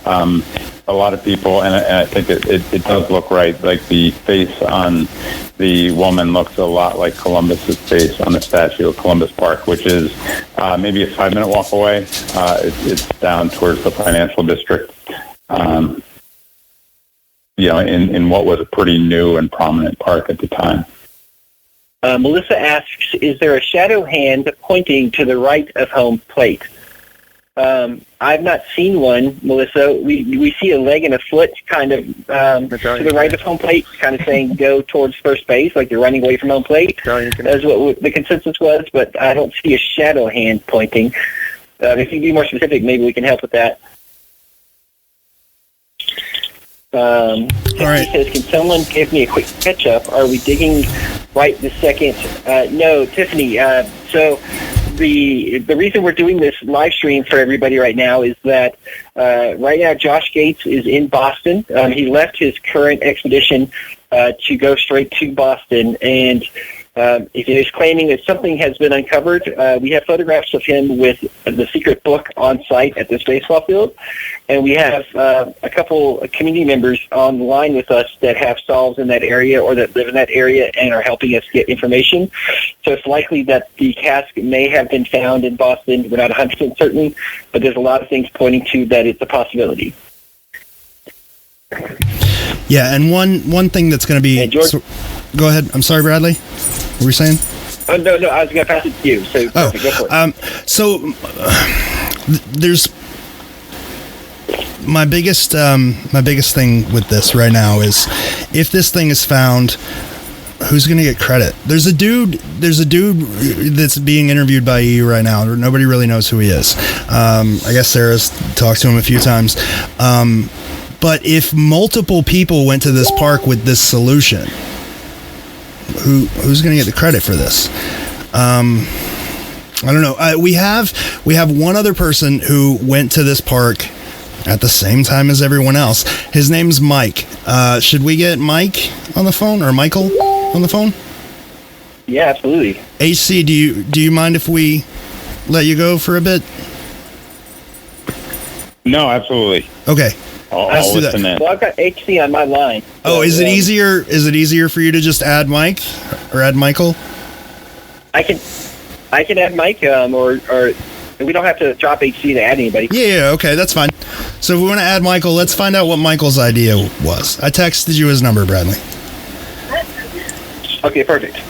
A lot of people, and I think it does look right, like the face on the woman looks a lot like Columbus's face on the statue of Columbus Park, which is maybe a 5-minute walk away. It's down towards the financial district. In what was a pretty new and prominent park at the time. Melissa asks, is there a shadow hand pointing to the right of home plate? I've not seen one, Melissa. We see a leg and a foot kind of to the right of home plate, kind of saying go towards first base, like you're running away from home plate. That's what the consensus was, but I don't see a shadow hand pointing. If you can be more specific, maybe we can help with that. All right. Says, can someone give me a quick catch-up? Are we digging right this second? No, Tiffany. So the reason we're doing this live stream for everybody right now is that right now Josh Gates is in Boston. He left his current expedition to go straight to Boston, and he is claiming that something has been uncovered. We have photographs of him with the secret book on site at this baseball field, and we have a couple of community members online with us that have solves in that area or that live in that area and are helping us get information. So it's likely that the cask may have been found in Boston. We're not 100% certain, but there's a lot of things pointing to that it's a possibility. Yeah, and one thing that's going to be... Hey, George? Go ahead. I'm sorry, Bradley. What were you saying? Oh, no, I was going to pass it to you. So, perfect, go for it. So there's my biggest thing with this right now is if this thing is found, who's going to get credit? There's a dude that's being interviewed by EU right now. Nobody really knows who he is. I guess Sarah's talked to him a few times. But if multiple people went to this park with this solution, who's going to get the credit for this? I don't know. We have one other person who went to this park at the same time as everyone else. His name's Mike. Should we get Mike on the phone or Michael on the phone? Yeah, absolutely. HC, do you mind if we let you go for a bit? No, absolutely. Okay. I'll do that. listen in. Well, I've got HC on my line. Oh, is it um, easier? Is it easier for you to just add Mike or add Michael? I can add Mike, or we don't have to drop HC to add anybody. Yeah, okay, that's fine. So if we want to add Michael, let's find out what Michael's idea was. I texted you his number, Bradley. Okay, perfect.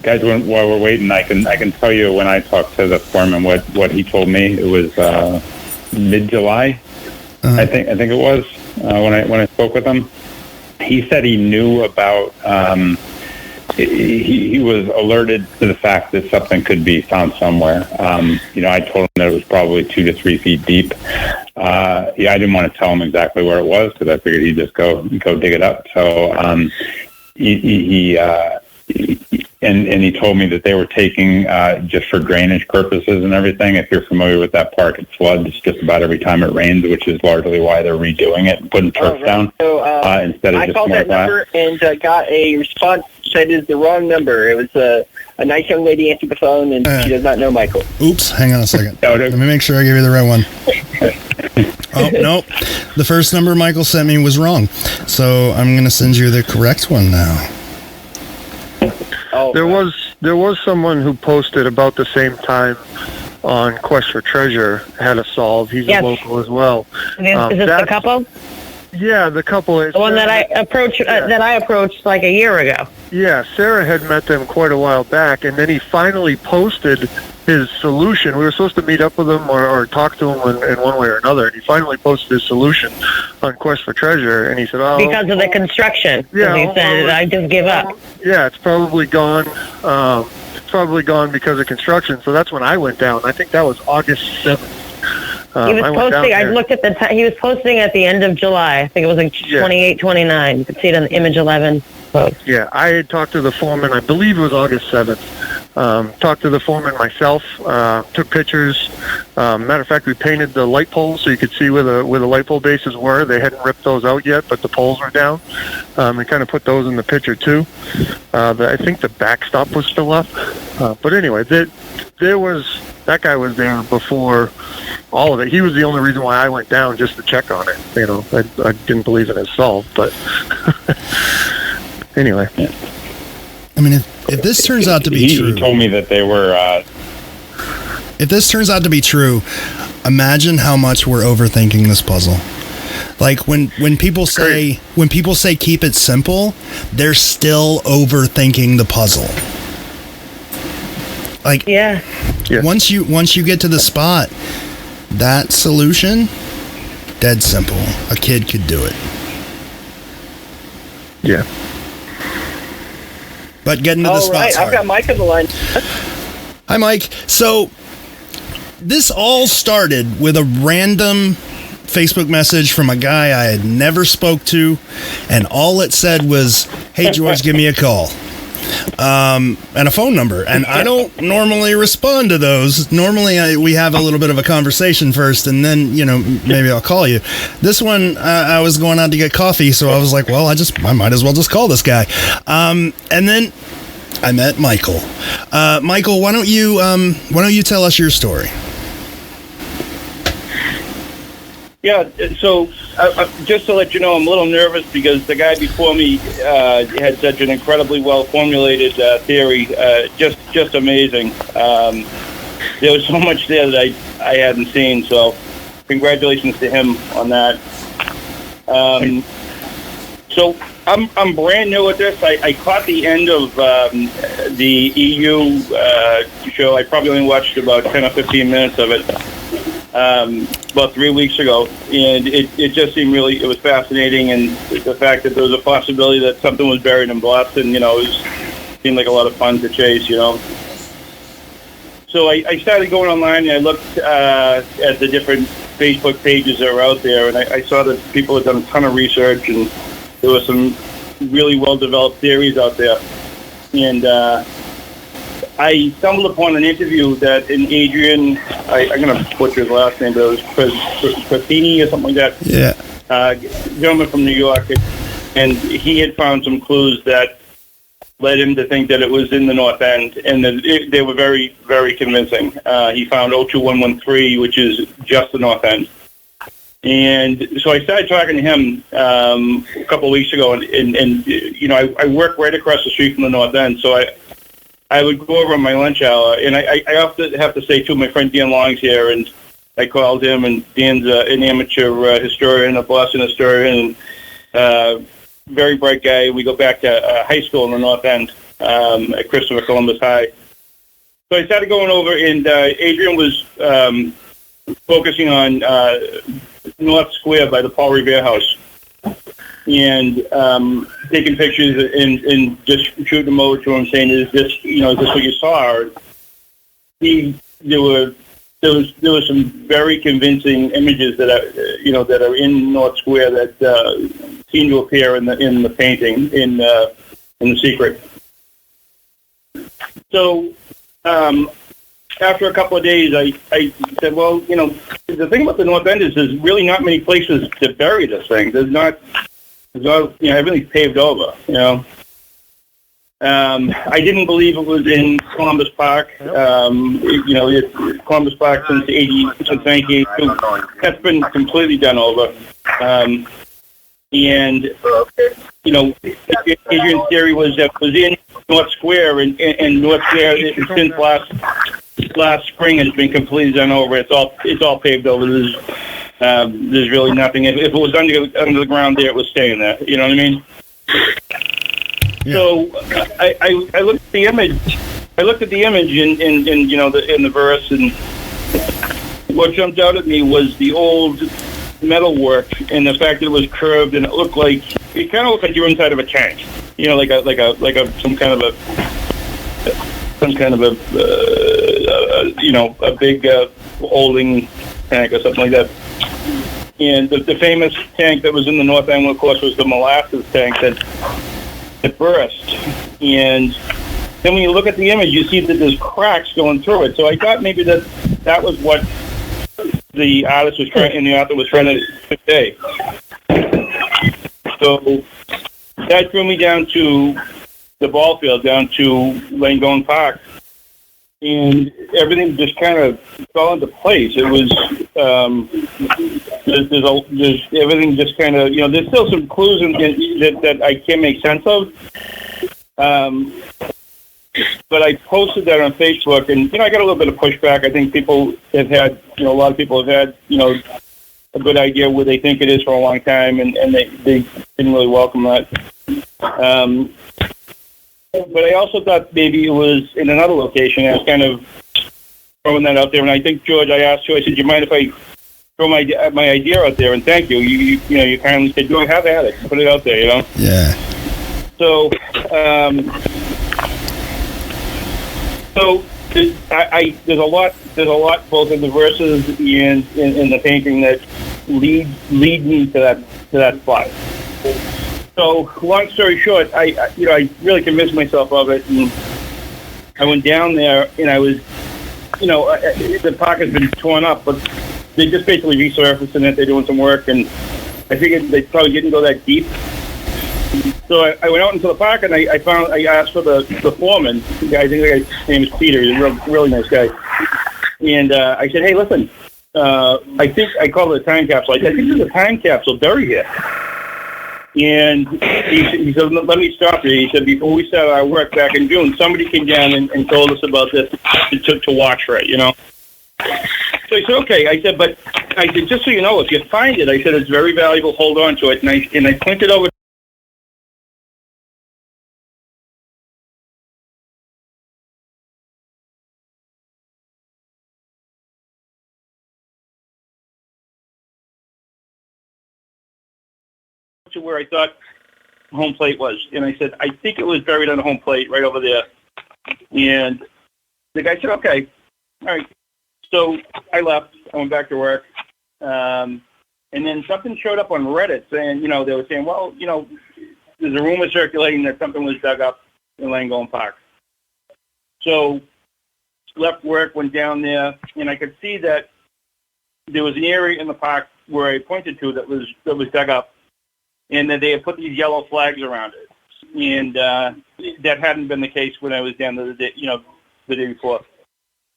Guys, while we're waiting, I can tell you when I talked to the foreman what he told me. It was mid-July, I think it was when I spoke with him. He said he knew about. He was alerted to the fact that something could be found somewhere. I told him that it was probably 2 to 3 feet deep. I didn't want to tell him exactly where it was because I figured he'd just go dig it up. So And he told me that they were taking, just for drainage purposes and everything. If you're familiar with that park, it floods just about every time it rains, which is largely why they're redoing it and putting turf down So, instead of I just called more that glass. number and got a response said it's the wrong number. It was a nice young lady answered the phone, and she does not know Michael. Oops, hang on a second. Let me make sure I give you the right one. Oh, nope. The first number Michael sent me was wrong. So I'm going to send you the correct one now. Oh, There was someone who posted about the same time on Quest for Treasure, had a solve. He's Yes. a local as well. Is this the couple? Yeah, the couple. The one that I approached like a year ago. Yeah, Sarah had met them quite a while back, and then he finally posted his solution. We were supposed to meet up with him or talk to him in one way or another, and he finally posted his solution on Quest for Treasure, and he said, Because of the construction. Yeah, He said, I just give up. Yeah, it's probably gone. It's probably gone because of construction. So that's when I went down. I think that was August 7th. He was posting, I looked at he was posting at the end of July. I think it was like 28, 29. You could see it on the Image 11 post. Yeah, I had talked to the foreman, I believe it was August 7th. Talked to the foreman myself, took pictures. Matter of fact, we painted the light poles so you could see where the light pole bases were. They hadn't ripped those out yet, but the poles were down. We kind of put those in the picture too. I think the backstop was still up. But anyway, that guy was there before all of it. He was the only reason why I went down, just to check on it. You know, I didn't believe in his solve, but anyway. Yeah. I mean, if this turns out to be true... He told me that they were... If this turns out to be true, imagine how much we're overthinking this puzzle. Like when people say keep it simple, they're still overthinking the puzzle. Like Yeah. once you get to the spot, that solution, dead simple. A kid could do it. Yeah. But getting to the all spot's right, I've hard. got Mike on the line. Hi, Mike. So this all started with a random Facebook message from a guy I had never spoke to, and all it said was, "Hey, George, give me a call." And a phone number. And I don't normally respond to those. Normally, we have a little bit of a conversation first, and then, maybe I'll call you. This one, I was going out to get coffee, so I was like, well, I might as well just call this guy. And then I met Michael. Michael, why don't you tell us your story? Yeah, so just to let you know, I'm a little nervous because the guy before me had such an incredibly well-formulated theory, just amazing. There was so much there that I hadn't seen, so congratulations to him on that. So I'm brand new at this. I caught the end of the EU show. I probably only watched about 10 or 15 minutes of it. About 3 weeks ago, and it just seemed it was fascinating, and the fact that there was a possibility that something was buried in Boston, seemed like a lot of fun to chase, So I started going online, and I looked at the different Facebook pages that were out there, and I saw that people had done a ton of research, and there were some really well-developed theories out there. and I stumbled upon an interview that an Adrian, I'm going to butcher his last name, but it was Cristini or something like that. Yeah. Gentleman from New York, and he had found some clues that led him to think that it was in the North End, and that they were very, very convincing. He found 02113, which is just the North End. And so I started talking to him a couple of weeks ago, and you know, I work right across the street from the North End, so I would go over on my lunch hour, and I often have to say, too, my friend Dan Long's here, and I called him, and Dan's an amateur historian, a Boston historian, and very bright guy. We go back to high school in the North End at Christopher Columbus High. So I started going over, and Adrian was focusing on North Square by the Paul Revere House, and taking pictures and just shooting them over to him, saying, "Is this what you saw?" There was some very convincing images that are in North Square that seem to appear in the painting in The Secret. So after a couple of days, I said, well, the thing about the North End is there's really not many places to bury this thing. There's not everything's paved over, I didn't believe it was in Columbus Park. Columbus Park since 1982. That's been completely done over. Adrian's theory was that it was in North Square, and North Square since last spring has been completely done over. It's all paved over. There's really nothing. If it was under the ground there, it was staying there. You know what I mean? Yeah. So I looked at the image. I looked at the image in the verse, and what jumped out at me was the old metalwork and the fact that it was curved, and it kind of looked like you were inside of a tank. Some kind of a big holding tank or something like that. And the famous tank that was in the North End, of course, was the molasses tank that burst. And then when you look at the image, you see that there's cracks going through it. So I thought maybe that was what the artist was trying, and the author was trying to say. So that drew me down to the ball field, down to Langone Park, and everything just kind of fell into place. It was there's everything just kind of there's still some clues that I can't make sense of. But I posted that on Facebook, and I got a little bit of pushback. I think people have had a lot of people have had a good idea where they think it is for a long time, and they didn't really welcome that. But I also thought maybe it was in another location. I was kind of throwing that out there, and I think George, I asked you, I said, "Do you mind if I throw my idea out there?" And thank you. You kindly said, "Go have at it. Put it out there." Yeah. So there's a lot both in the verses and in the painting that lead me to that spot. So long story short, I really convinced myself of it, and I went down there, and I was, the park has been torn up, but they just basically resurfacing it. They're doing some work, and I figured they probably didn't go that deep. So I went out into the park, and I asked for the foreman. The guy, I think the guy's name is Peter. He's a really nice guy. And I said, "Hey, listen, I think I called it a time capsule. I said, I think there's a time capsule buried here." And he said, "Let me stop you." He said, "Before we started our work back in June, somebody came down and told us about this to watch for it, So I said, "Okay." I said, "But," I said, "just so you know, if you find it," I said, "it's very valuable. Hold on to it." And I pointed over to where I thought home plate was, and I said, "I think it was buried on a home plate right over there." And the guy said, "Okay, all right." So I left. I went back to work, and then something showed up on Reddit saying, they were saying, "Well, there's a rumor circulating that something was dug up in Langone Park. So left work, went down there, and I could see that there was an area in the park where I pointed to that was dug up, and that they had put these yellow flags around it. And that hadn't been the case when I was down there the day before.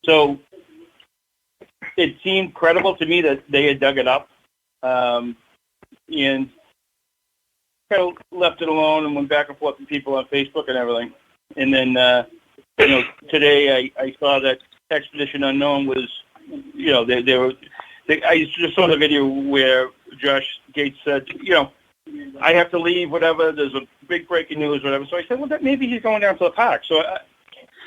So it seemed credible to me that they had dug it up, and kind of left it alone and went back and forth with people on Facebook and everything. And then, today I saw that Expedition Unknown was, I just saw the video where Josh Gates said, I have to leave, whatever, there's a big breaking news, whatever. So I said, well, maybe he's going down to the park. So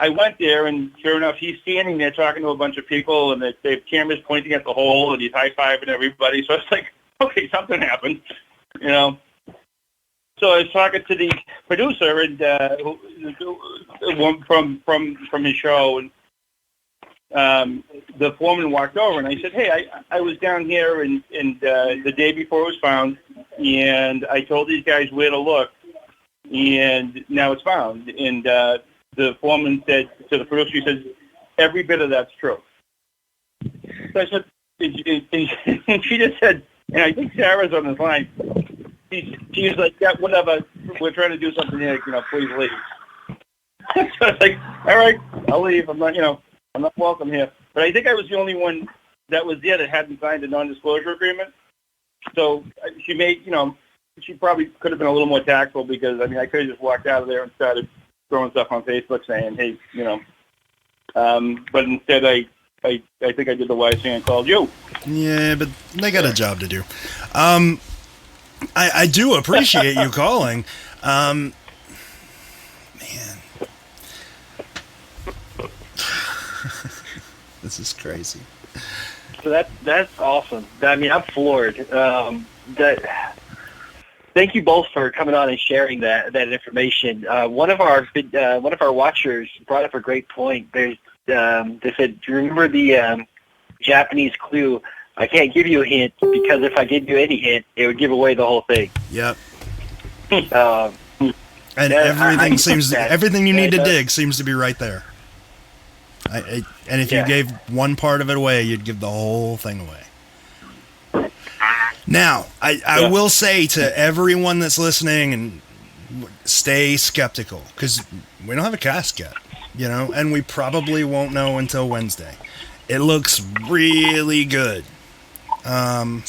I went there, and sure enough, he's standing there talking to a bunch of people, and they have cameras pointing at the hole, and he's high-fiving everybody. So it's like, okay, something happened, So I was talking to the producer and from his show, and the foreman walked over, and I said, hey, I was down here and the day before it was found, and I told these guys where to look, and now it's found. And the foreman said to the producer, he says, every bit of that's true. So I said, and she just said, and I think Sarah's on this line, she was like, yeah, whatever, we're trying to do something here, please leave. So I was like, all right, I'll leave. I'm not welcome here. But I think I was the only one that was there that hadn't signed a non-disclosure agreement. So she made, she probably could have been a little more tactful, because, I could have just walked out of there and started throwing stuff on Facebook saying, hey, but instead I think I did the wise thing and called you. Yeah, but they got a job to do. I do appreciate you calling. Man. This is crazy. So that's awesome. I'm floored. Thank you both for coming on and sharing that information. One of our watchers brought up a great point. They said, do you remember the Japanese clue? I can't give you a hint, because if I give you any hint, it would give away the whole thing. Yep. And everything you need to dig seems to be right there. And if you gave one part of it away, you'd give the whole thing away. Now, I will say to everyone that's listening, and stay skeptical, because we don't have a cast yet, and we probably won't know until Wednesday. It looks really good. Good.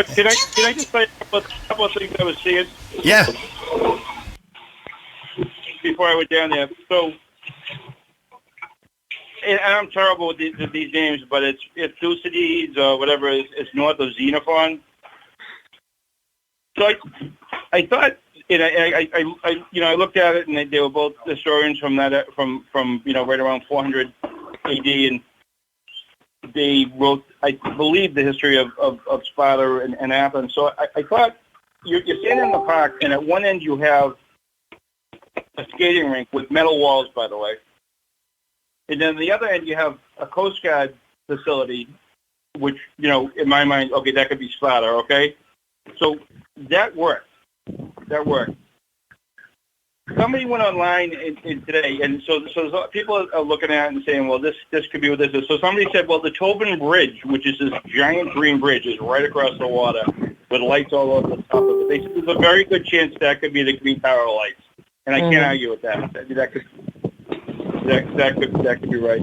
Can I just say a couple of things I was seeing? Yeah. Before I went down there. So, and I'm terrible with these names, but it's Thucydides or whatever. It's north of Xenophon. So I thought, and I looked at it, and they were both historians from right around 400 AD, and they wrote, I believe, the history of Sparta and Athens. So I thought, you're standing in the park, and at one end you have a skating rink with metal walls, by the way. And then the other end you have a Coast Guard facility, which, in my mind, okay, that could be Sparta, okay? So that worked. Somebody went online today, and so people are looking at it and saying, well, this could be what this is. So somebody said, well, the Tobin Bridge, which is this giant green bridge, is right across the water with lights all over the top of it. They said there's a very good chance that could be the Green Tower lights, and I can't argue with that. That could be right.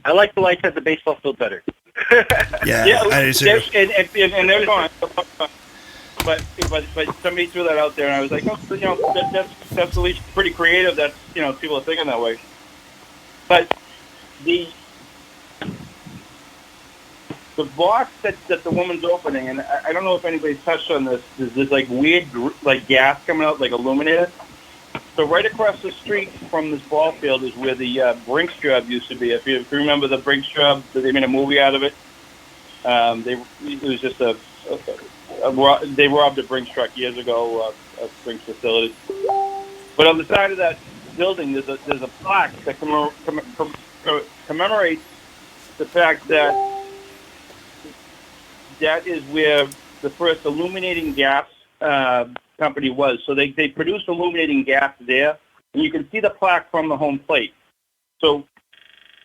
I like the lights at the baseball field better. Yeah, I do too. And they're gone. But somebody threw that out there, and I was like, that's at least pretty creative. That's people are thinking that way. But the box that the woman's opening, and I don't know if anybody's touched on this. There's this weird gas coming out, illuminated. So right across the street from this ball field is where the Brinks job used to be. If you remember the Brinks job, they made a movie out of it. It was just they robbed a Brinks truck years ago, a Brinks facility. But on the side of that building, there's a plaque that commemorates the fact that is where the first illuminating gas company was. So they produced illuminating gas there, and you can see the plaque from the home plate. So,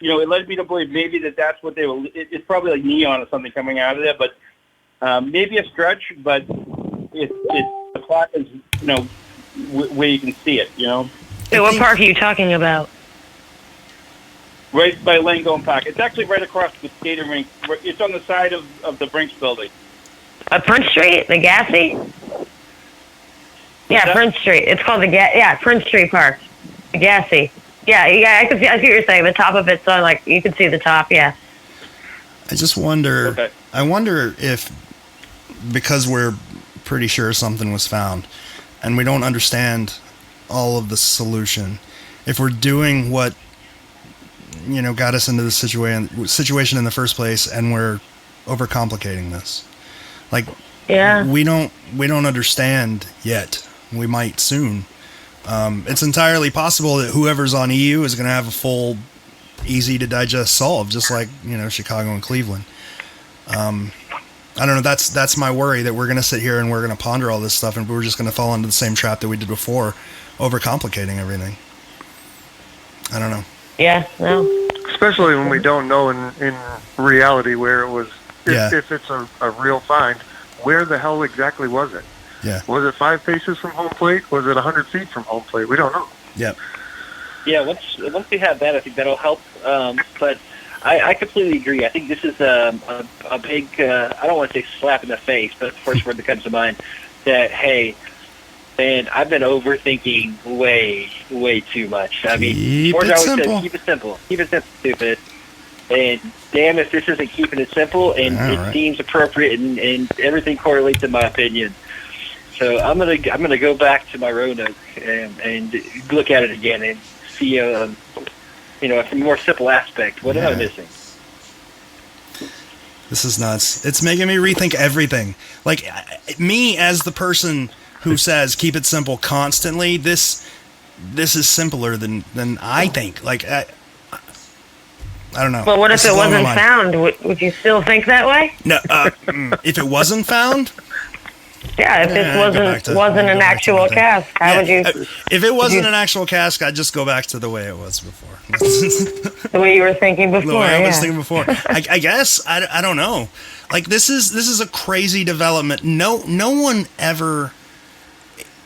it led me to believe maybe that's what they were. It's probably like neon or something coming out of there, but maybe a stretch. But the plaque is, where you can see it. So what park are you talking about? Right by Langone Park. It's actually right across the skating rink. It's on the side of the Brinks building. Prince Street, the Gassy? Yeah, Prince Street. It's called Prince Street Park, the Gassy. Yeah, I see what you're saying. The top of it's on, you can see the top. Yeah. I just wonder. Okay. I wonder if, because we're pretty sure something was found, and we don't understand all of the solution, if we're doing what got us into the situation in the first place, and we're overcomplicating this. We don't understand yet. We might soon. It's entirely possible that whoever's on EU is going to have a full, easy to digest solve, just like Chicago and Cleveland. I don't know. That's my worry, that we're going to sit here and we're going to ponder all this stuff, and we're just going to fall into the same trap that we did before, overcomplicating everything. I don't know. Yeah, no. Especially when we don't know in reality where it was. If it's a real find, where the hell exactly was it? Yeah. Was it 5 paces from home plate? Was it 100 feet from home plate? We don't know. Yep. Yeah, once we have that, I think that'll help. But I completely agree. I think this is a big, I don't want to say slap in the face, but the first word that comes to mind, that, hey, man, I've been overthinking way too much. I mean, keep it simple. Keep it simple. Keep it simple, stupid. And damn if this isn't keeping it simple, and it seems appropriate, and everything correlates in my opinion. So I'm gonna go back to my Roanoke and look at it again and see a more simple aspect. What am I missing? This is nuts. It's making me rethink everything. Me as the person who says keep it simple constantly, this is simpler than I think. I don't know. But what if it wasn't found? Would you still think that way? No. If it wasn't found? Yeah, if this wasn't an actual cask, how would you? If it wasn't an actual cask, I'd just go back to the way it was before. The way you were thinking before. The way I was thinking before. I guess I don't know. This is a crazy development. No one ever.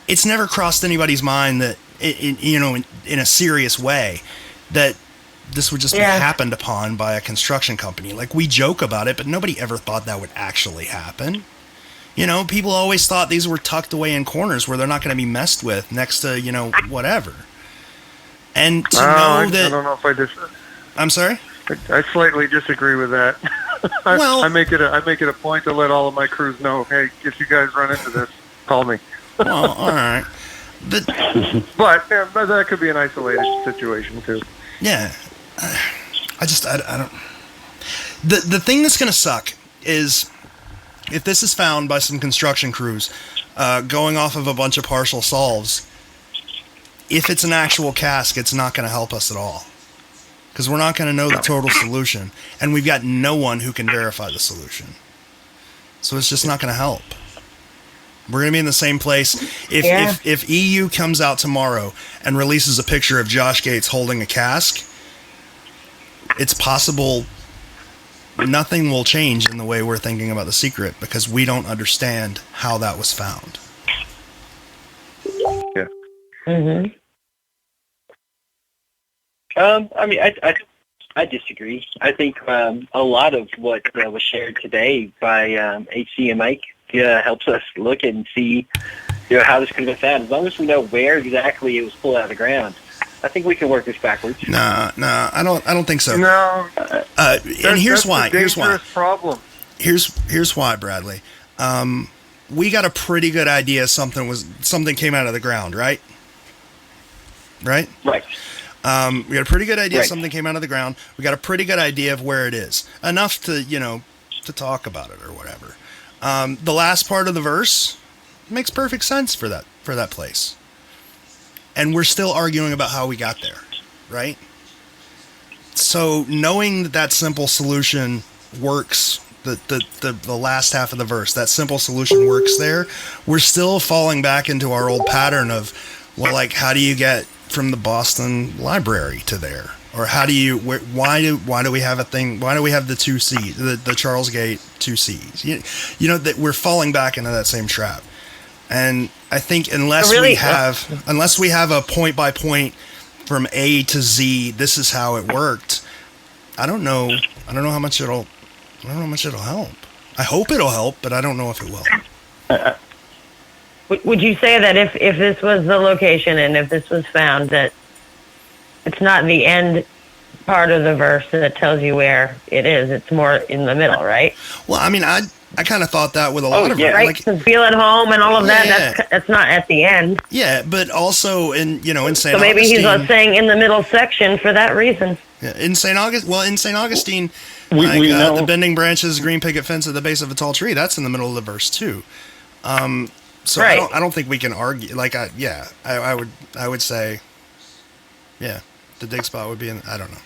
It's never crossed anybody's mind that in a serious way that this would just be happened upon by a construction company. We joke about it, but nobody ever thought that would actually happen. People always thought these were tucked away in corners where they're not going to be messed with next to, whatever. And to know that... I don't know if I disagree. I'm sorry? I slightly disagree with that. I make it a point to let all of my crews know, hey, if you guys run into this, call me. Well, all right. But that could be an isolated situation, too. Yeah. I don't... The thing that's going to suck is... if this is found by some construction crews going off of a bunch of partial solves, if it's an actual cask, it's not going to help us at all. Because we're not going to know the total solution. And we've got no one who can verify the solution. So it's just not going to help. We're going to be in the same place. If EU comes out tomorrow and releases a picture of Josh Gates holding a cask, it's possible... nothing will change in the way we're thinking about the secret because we don't understand how that was found. Yeah. Mm-hmm. I disagree. I think a lot of what was shared today by HC and Mike helps us look and see how this could have been found. As long as we know where exactly it was pulled out of the ground, I think we can work this backwards. Nah, I don't think so. No. And here's why. Here's why. Problem. Here's why, Bradley. We got a pretty good idea something came out of the ground, right? Right. We got a pretty good idea something came out of the ground. We got a pretty good idea of where it is. Enough to to talk about it or whatever. The last part of the verse makes perfect sense for that place. And we're still arguing about how we got there, right? So knowing that simple solution works the last half of the verse, that simple solution works there, we're still falling back into our old pattern of, well, like, how do you get from the Boston Library to there? Or how do you, why do we have a thing, why do we have the 2 C's, the Charles Gate 2 C's? You know, that we're falling back into that same trap. And I think unless we have a point by point from A to Z, this is how it worked. I don't know how much it'll help. I hope it'll help, but I don't know if it will. Would you say that if this was the location and if this was found, that it's not the end part of the verse that tells you where it is, it's more in the middle, right? Well, I mean, I kind of thought that with a lot of it. Right, like, to feel at home and all of that, that's not at the end. Yeah, but also in St. Augustine. So maybe he's saying in the middle section for that reason. Yeah, in St. Augustine, we know the bending branches, green picket fence at the base of a tall tree, that's in the middle of the verse too. So right. I don't think we can argue. Like, I would say, yeah, the dig spot would be in. I don't know.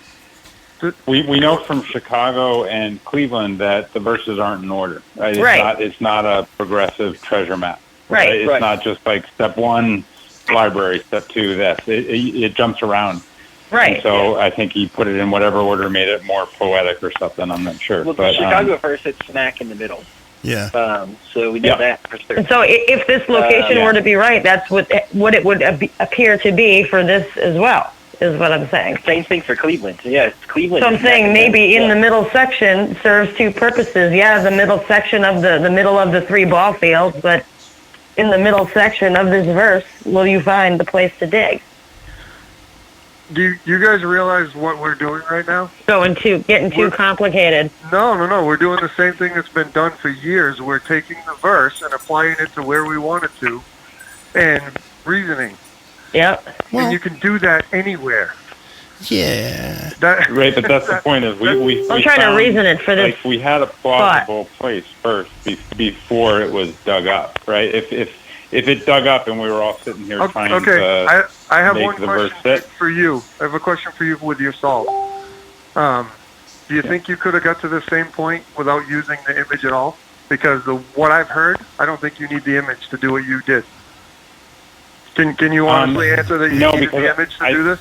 We know from Chicago and Cleveland that the verses aren't in order. Right? It's not a progressive treasure map. Right. It's not just like step 1, library, step 2, this. It jumps around. Right. And so I think he put it in whatever order made it more poetic or something. I'm not sure. Well, but Chicago first, it's smack in the middle. Yeah. So we know that for certain. So if this location were to be right, that's what it would appear to be for this as well, is what I'm saying. Same thing for Cleveland. Yeah, it's Cleveland. So I'm saying maybe in the middle section serves 2 purposes. Yeah, the middle section of the middle of the 3 ball fields, but in the middle section of this verse, will you find the place to dig? Do you guys realize what we're doing right now? Getting too complicated. No. We're doing the same thing that's been done for years. We're taking the verse and applying it to where we want it to, and reasoning. Yep. Well, and you can do that anywhere. Yeah. Right, but that's the point. Is we I'm trying to reason it for this. Like, we had a plausible place first before it was dug up. Right. If it dug up and we were all sitting here trying to I have make one the verse question fit. for you. I have a question for you with your salt. Do you think you could have got to the same point without using the image at all? Because what I've heard, I don't think you need the image to do what you did. Can you honestly answer that you needed the image to do this?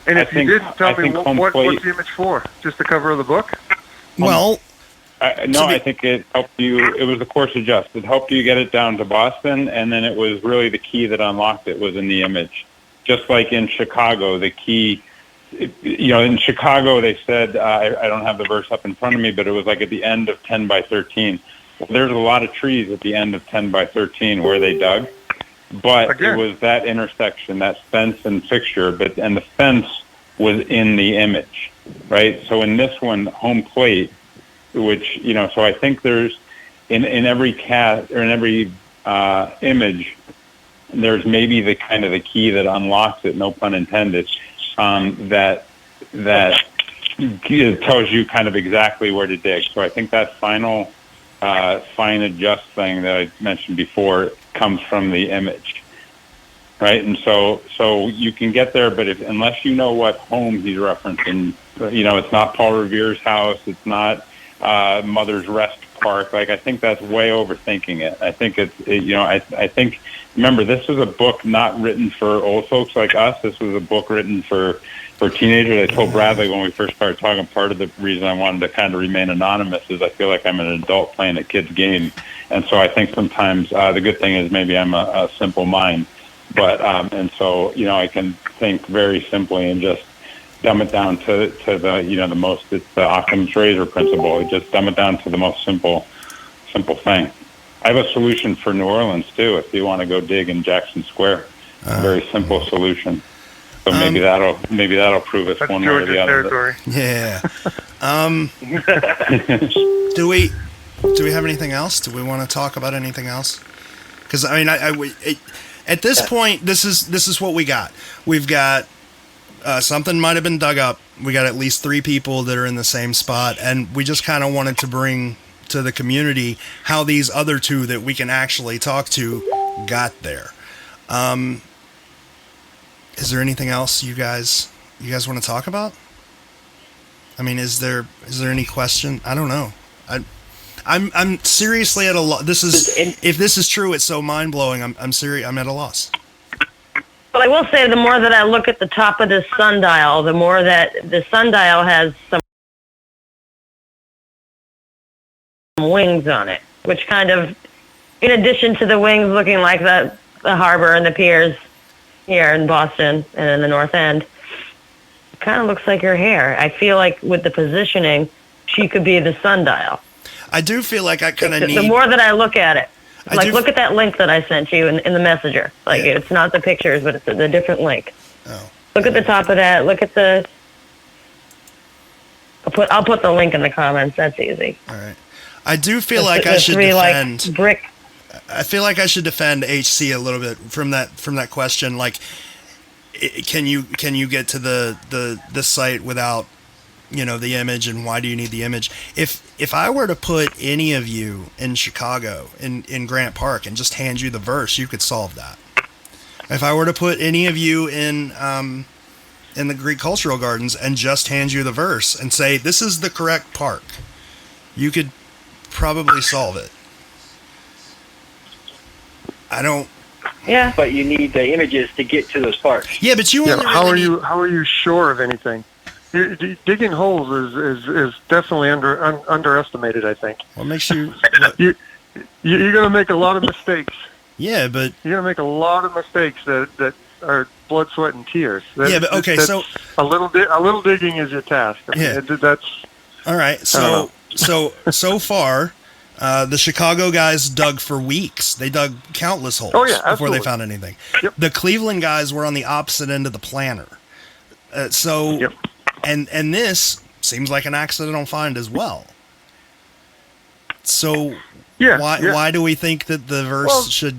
And if you didn't, tell me what's the image for? Just the cover of the book? Well, I think it helped you. It was the course adjust. It helped you get it down to Boston, and then it was really the key that unlocked it was in the image. Just like in Chicago, the key, in Chicago they said, I don't have the verse up in front of me, but it was like at the end of 10 by 13. Well, there's a lot of trees at the end of 10 by 13 where they dug, but it was that intersection, that fence and fixture, and the fence was in the image, right? So in this one, home plate, which, so I think there's in every image, there's maybe the kind of the key that unlocks it, no pun intended, that tells you kind of exactly where to dig. So I think that final fine adjust thing that I mentioned before comes from the image, right? And so you can get there, but unless you know what home he's referencing, it's not Paul Revere's house, it's not Mother's Rest Park. Like, I think that's way overthinking it. I think I think, remember, this is a book not written for old folks like us. This was a book written for teenagers. I told Bradley when we first started talking, part of the reason I wanted to kind of remain anonymous is I feel like I'm an adult playing a kid's game. And so I think sometimes the good thing is maybe I'm a simple mind. But, and so, I can think very simply and just dumb it down to the, the most, it's the Occam's razor principle. Just dumb it down to the most simple thing. I have a solution for New Orleans too, if you want to go dig in Jackson Square. A very simple solution. So maybe that'll prove us one way or the other. Territory. Yeah. Do we have anything else? Do we want to talk about anything else? Because I mean, at this point, this is what we got. We've got something might have been dug up. We got at least 3 people that are in the same spot, and we just kind of wanted to bring to the community how these other 2 that we can actually talk to got there. Is there anything else you guys want to talk about? I mean, is there any question? I don't know. I'm seriously at a loss. If this is true, it's so mind blowing. I'm serious. I'm at a loss. Well, I will say the more that I look at the top of this sundial, the more that the sundial has some wings on it, which kind of, in addition to the wings looking like the harbor and the piers here in Boston and in the North End, it kind of looks like her hair. I feel like with the positioning, she could be the sundial. I do feel like I kind of need... The more that I look at it. Look at that link that I sent you in the messenger. It's not the pictures, but it's the different link. Oh. Look at the top of that. Look at the... I'll put the link in the comments. That's easy. All right. I do feel like I should defend... brick. I feel like I should defend HC a little bit from that question. Like, can you get to the site without, the image, and why do you need the image? If I were to put any of you in Chicago in Grant Park and just hand you the verse, you could solve that. If I were to put any of you in the Greek Cultural Gardens and just hand you the verse and say this is the correct park, you could probably solve it. I don't. Yeah. But you need the images to get to those parks. Yeah, but how are you sure of anything? Digging holes is definitely underestimated, I think. What makes you... You're going to make a lot of mistakes. Yeah, but... You're going to make a lot of mistakes that are blood, sweat, and tears. So... A little digging is your task. That's... All right, so far... the Chicago guys dug for weeks. They dug countless holes before they found anything. Yep. The Cleveland guys were on the opposite end of the planner. Yep. And this seems like an accidental find as well. So why do we think that the verse should?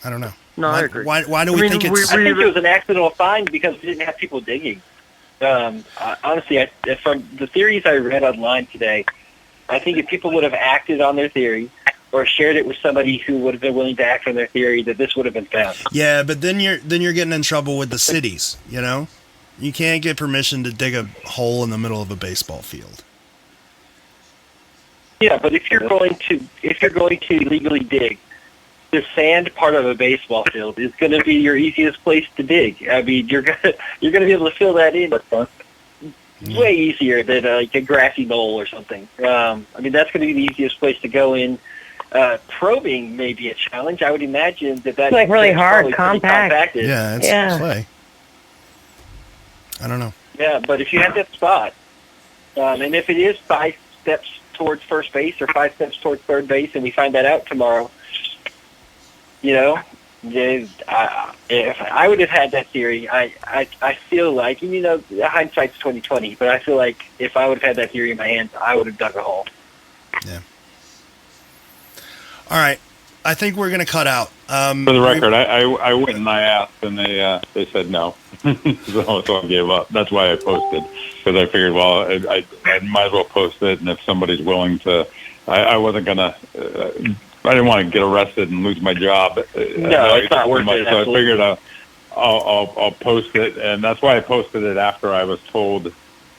I don't know. No, I agree. Why do we think it's? I think it was an accidental find because we didn't have people digging. Honestly, from the theories I read online today, I think if people would have acted on their theory or shared it with somebody who would have been willing to act on their theory, that this would have been found. Yeah, but then you're getting in trouble with the cities. You can't get permission to dig a hole in the middle of a baseball field. Yeah, but if you're going to legally dig, the sand part of a baseball field is going to be your easiest place to dig. I mean, you're going to be able to fill that in way easier than like a grassy knoll or something. I mean, that's going to be the easiest place to go in. Probing may be a challenge. I would imagine that's like really hard, compacted. Yeah, it's clay. I don't know. Yeah, but if you have that spot, and if it is 5 steps towards first base or 5 steps towards third base, and we find that out tomorrow, if I would have had that theory, I feel like, hindsight's 20/20, but I feel like if I would have had that theory in my hands, I would have dug a hole. Yeah. All right. I think we're going to cut out. For the record, I went and I asked, and they said no. so I gave up. That's why I posted, because I figured, well, I might as well post it, and if somebody's willing to, I wasn't going to, I didn't want to get arrested and lose my job. No, it's not worth it. So I figured I'll post it, and that's why I posted it after I was told.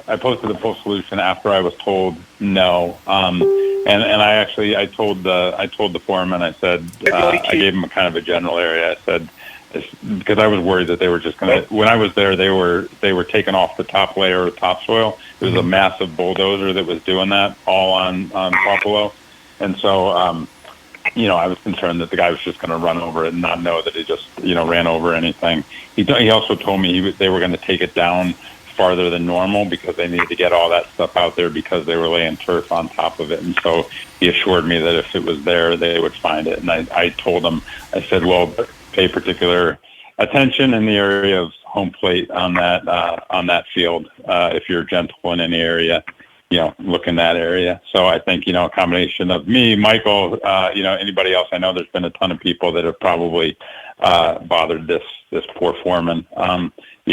I posted the full solution after I was told no. And I told the foreman, I said, I gave him a kind of a general area. I said, because I was worried that they were just going to, when I was there, they were taking off the top layer of topsoil. It was a massive bulldozer that was doing that all on Buffalo. And so, I was concerned that the guy was just going to run over it and not know that he just, ran over anything. He also told me they were going to take it down farther than normal because they needed to get all that stuff out there because they were laying turf on top of it. And so he assured me that if it was there, they would find it. And I told him, I said, well, pay particular attention in the area of home plate on that field. If you're gentle in any area, look in that area. So I think, a combination of me, Michael, anybody else, I know there's been a ton of people that have probably bothered this poor foreman.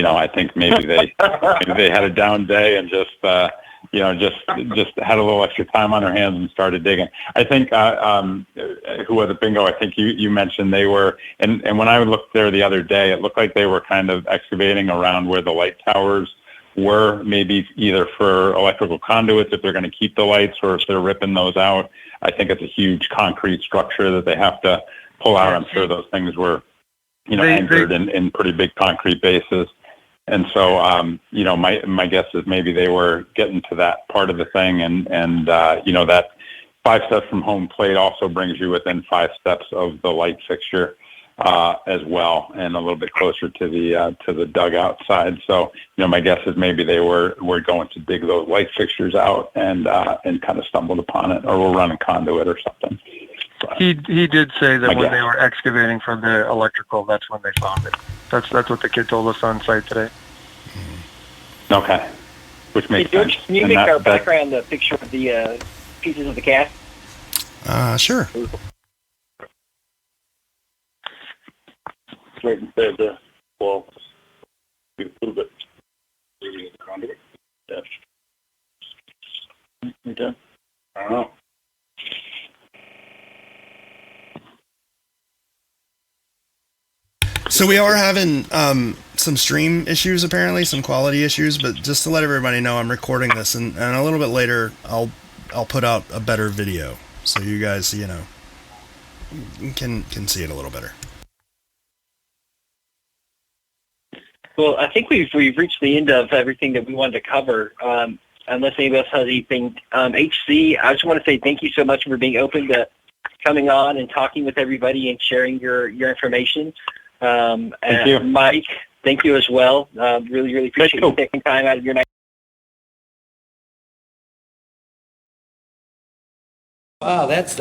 I think maybe they had a down day and just had a little extra time on their hands and started digging. I think who was it, Bingo? I think you mentioned they were, and when I looked there the other day, it looked like they were kind of excavating around where the light towers were, maybe either for electrical conduits if they're going to keep the lights or if they're ripping those out. I think it's a huge concrete structure that they have to pull out. I'm sure those things were, anchored in pretty big concrete bases. And so, my guess is maybe they were getting to that part of the thing, and that 5 steps from home plate also brings you within 5 steps of the light fixture as well, and a little bit closer to the dugout side. So, my guess is maybe they were going to dig those light fixtures out and kind of stumbled upon it, or were running conduit or something. But He did say that when they were excavating for the electrical, that's when they found it. That's what the kid told us on site today. Okay, which makes George, sense. can you make our background the picture of the pieces of the cast? Sure. Right instead of the wall. A little bit. Conduit. Yeah. You done? I don't know. So we are having some stream issues, apparently, some quality issues. But just to let everybody know, I'm recording this, and a little bit later, I'll put out a better video, so you guys, can see it a little better. Well, I think we've reached the end of everything that we wanted to cover. Unless anybody else has anything, HC, I just want to say thank you so much for being open to coming on and talking with everybody and sharing your information. Thank you. Mike, thank you as well. Really, really appreciate you taking time out of your night. Wow, that's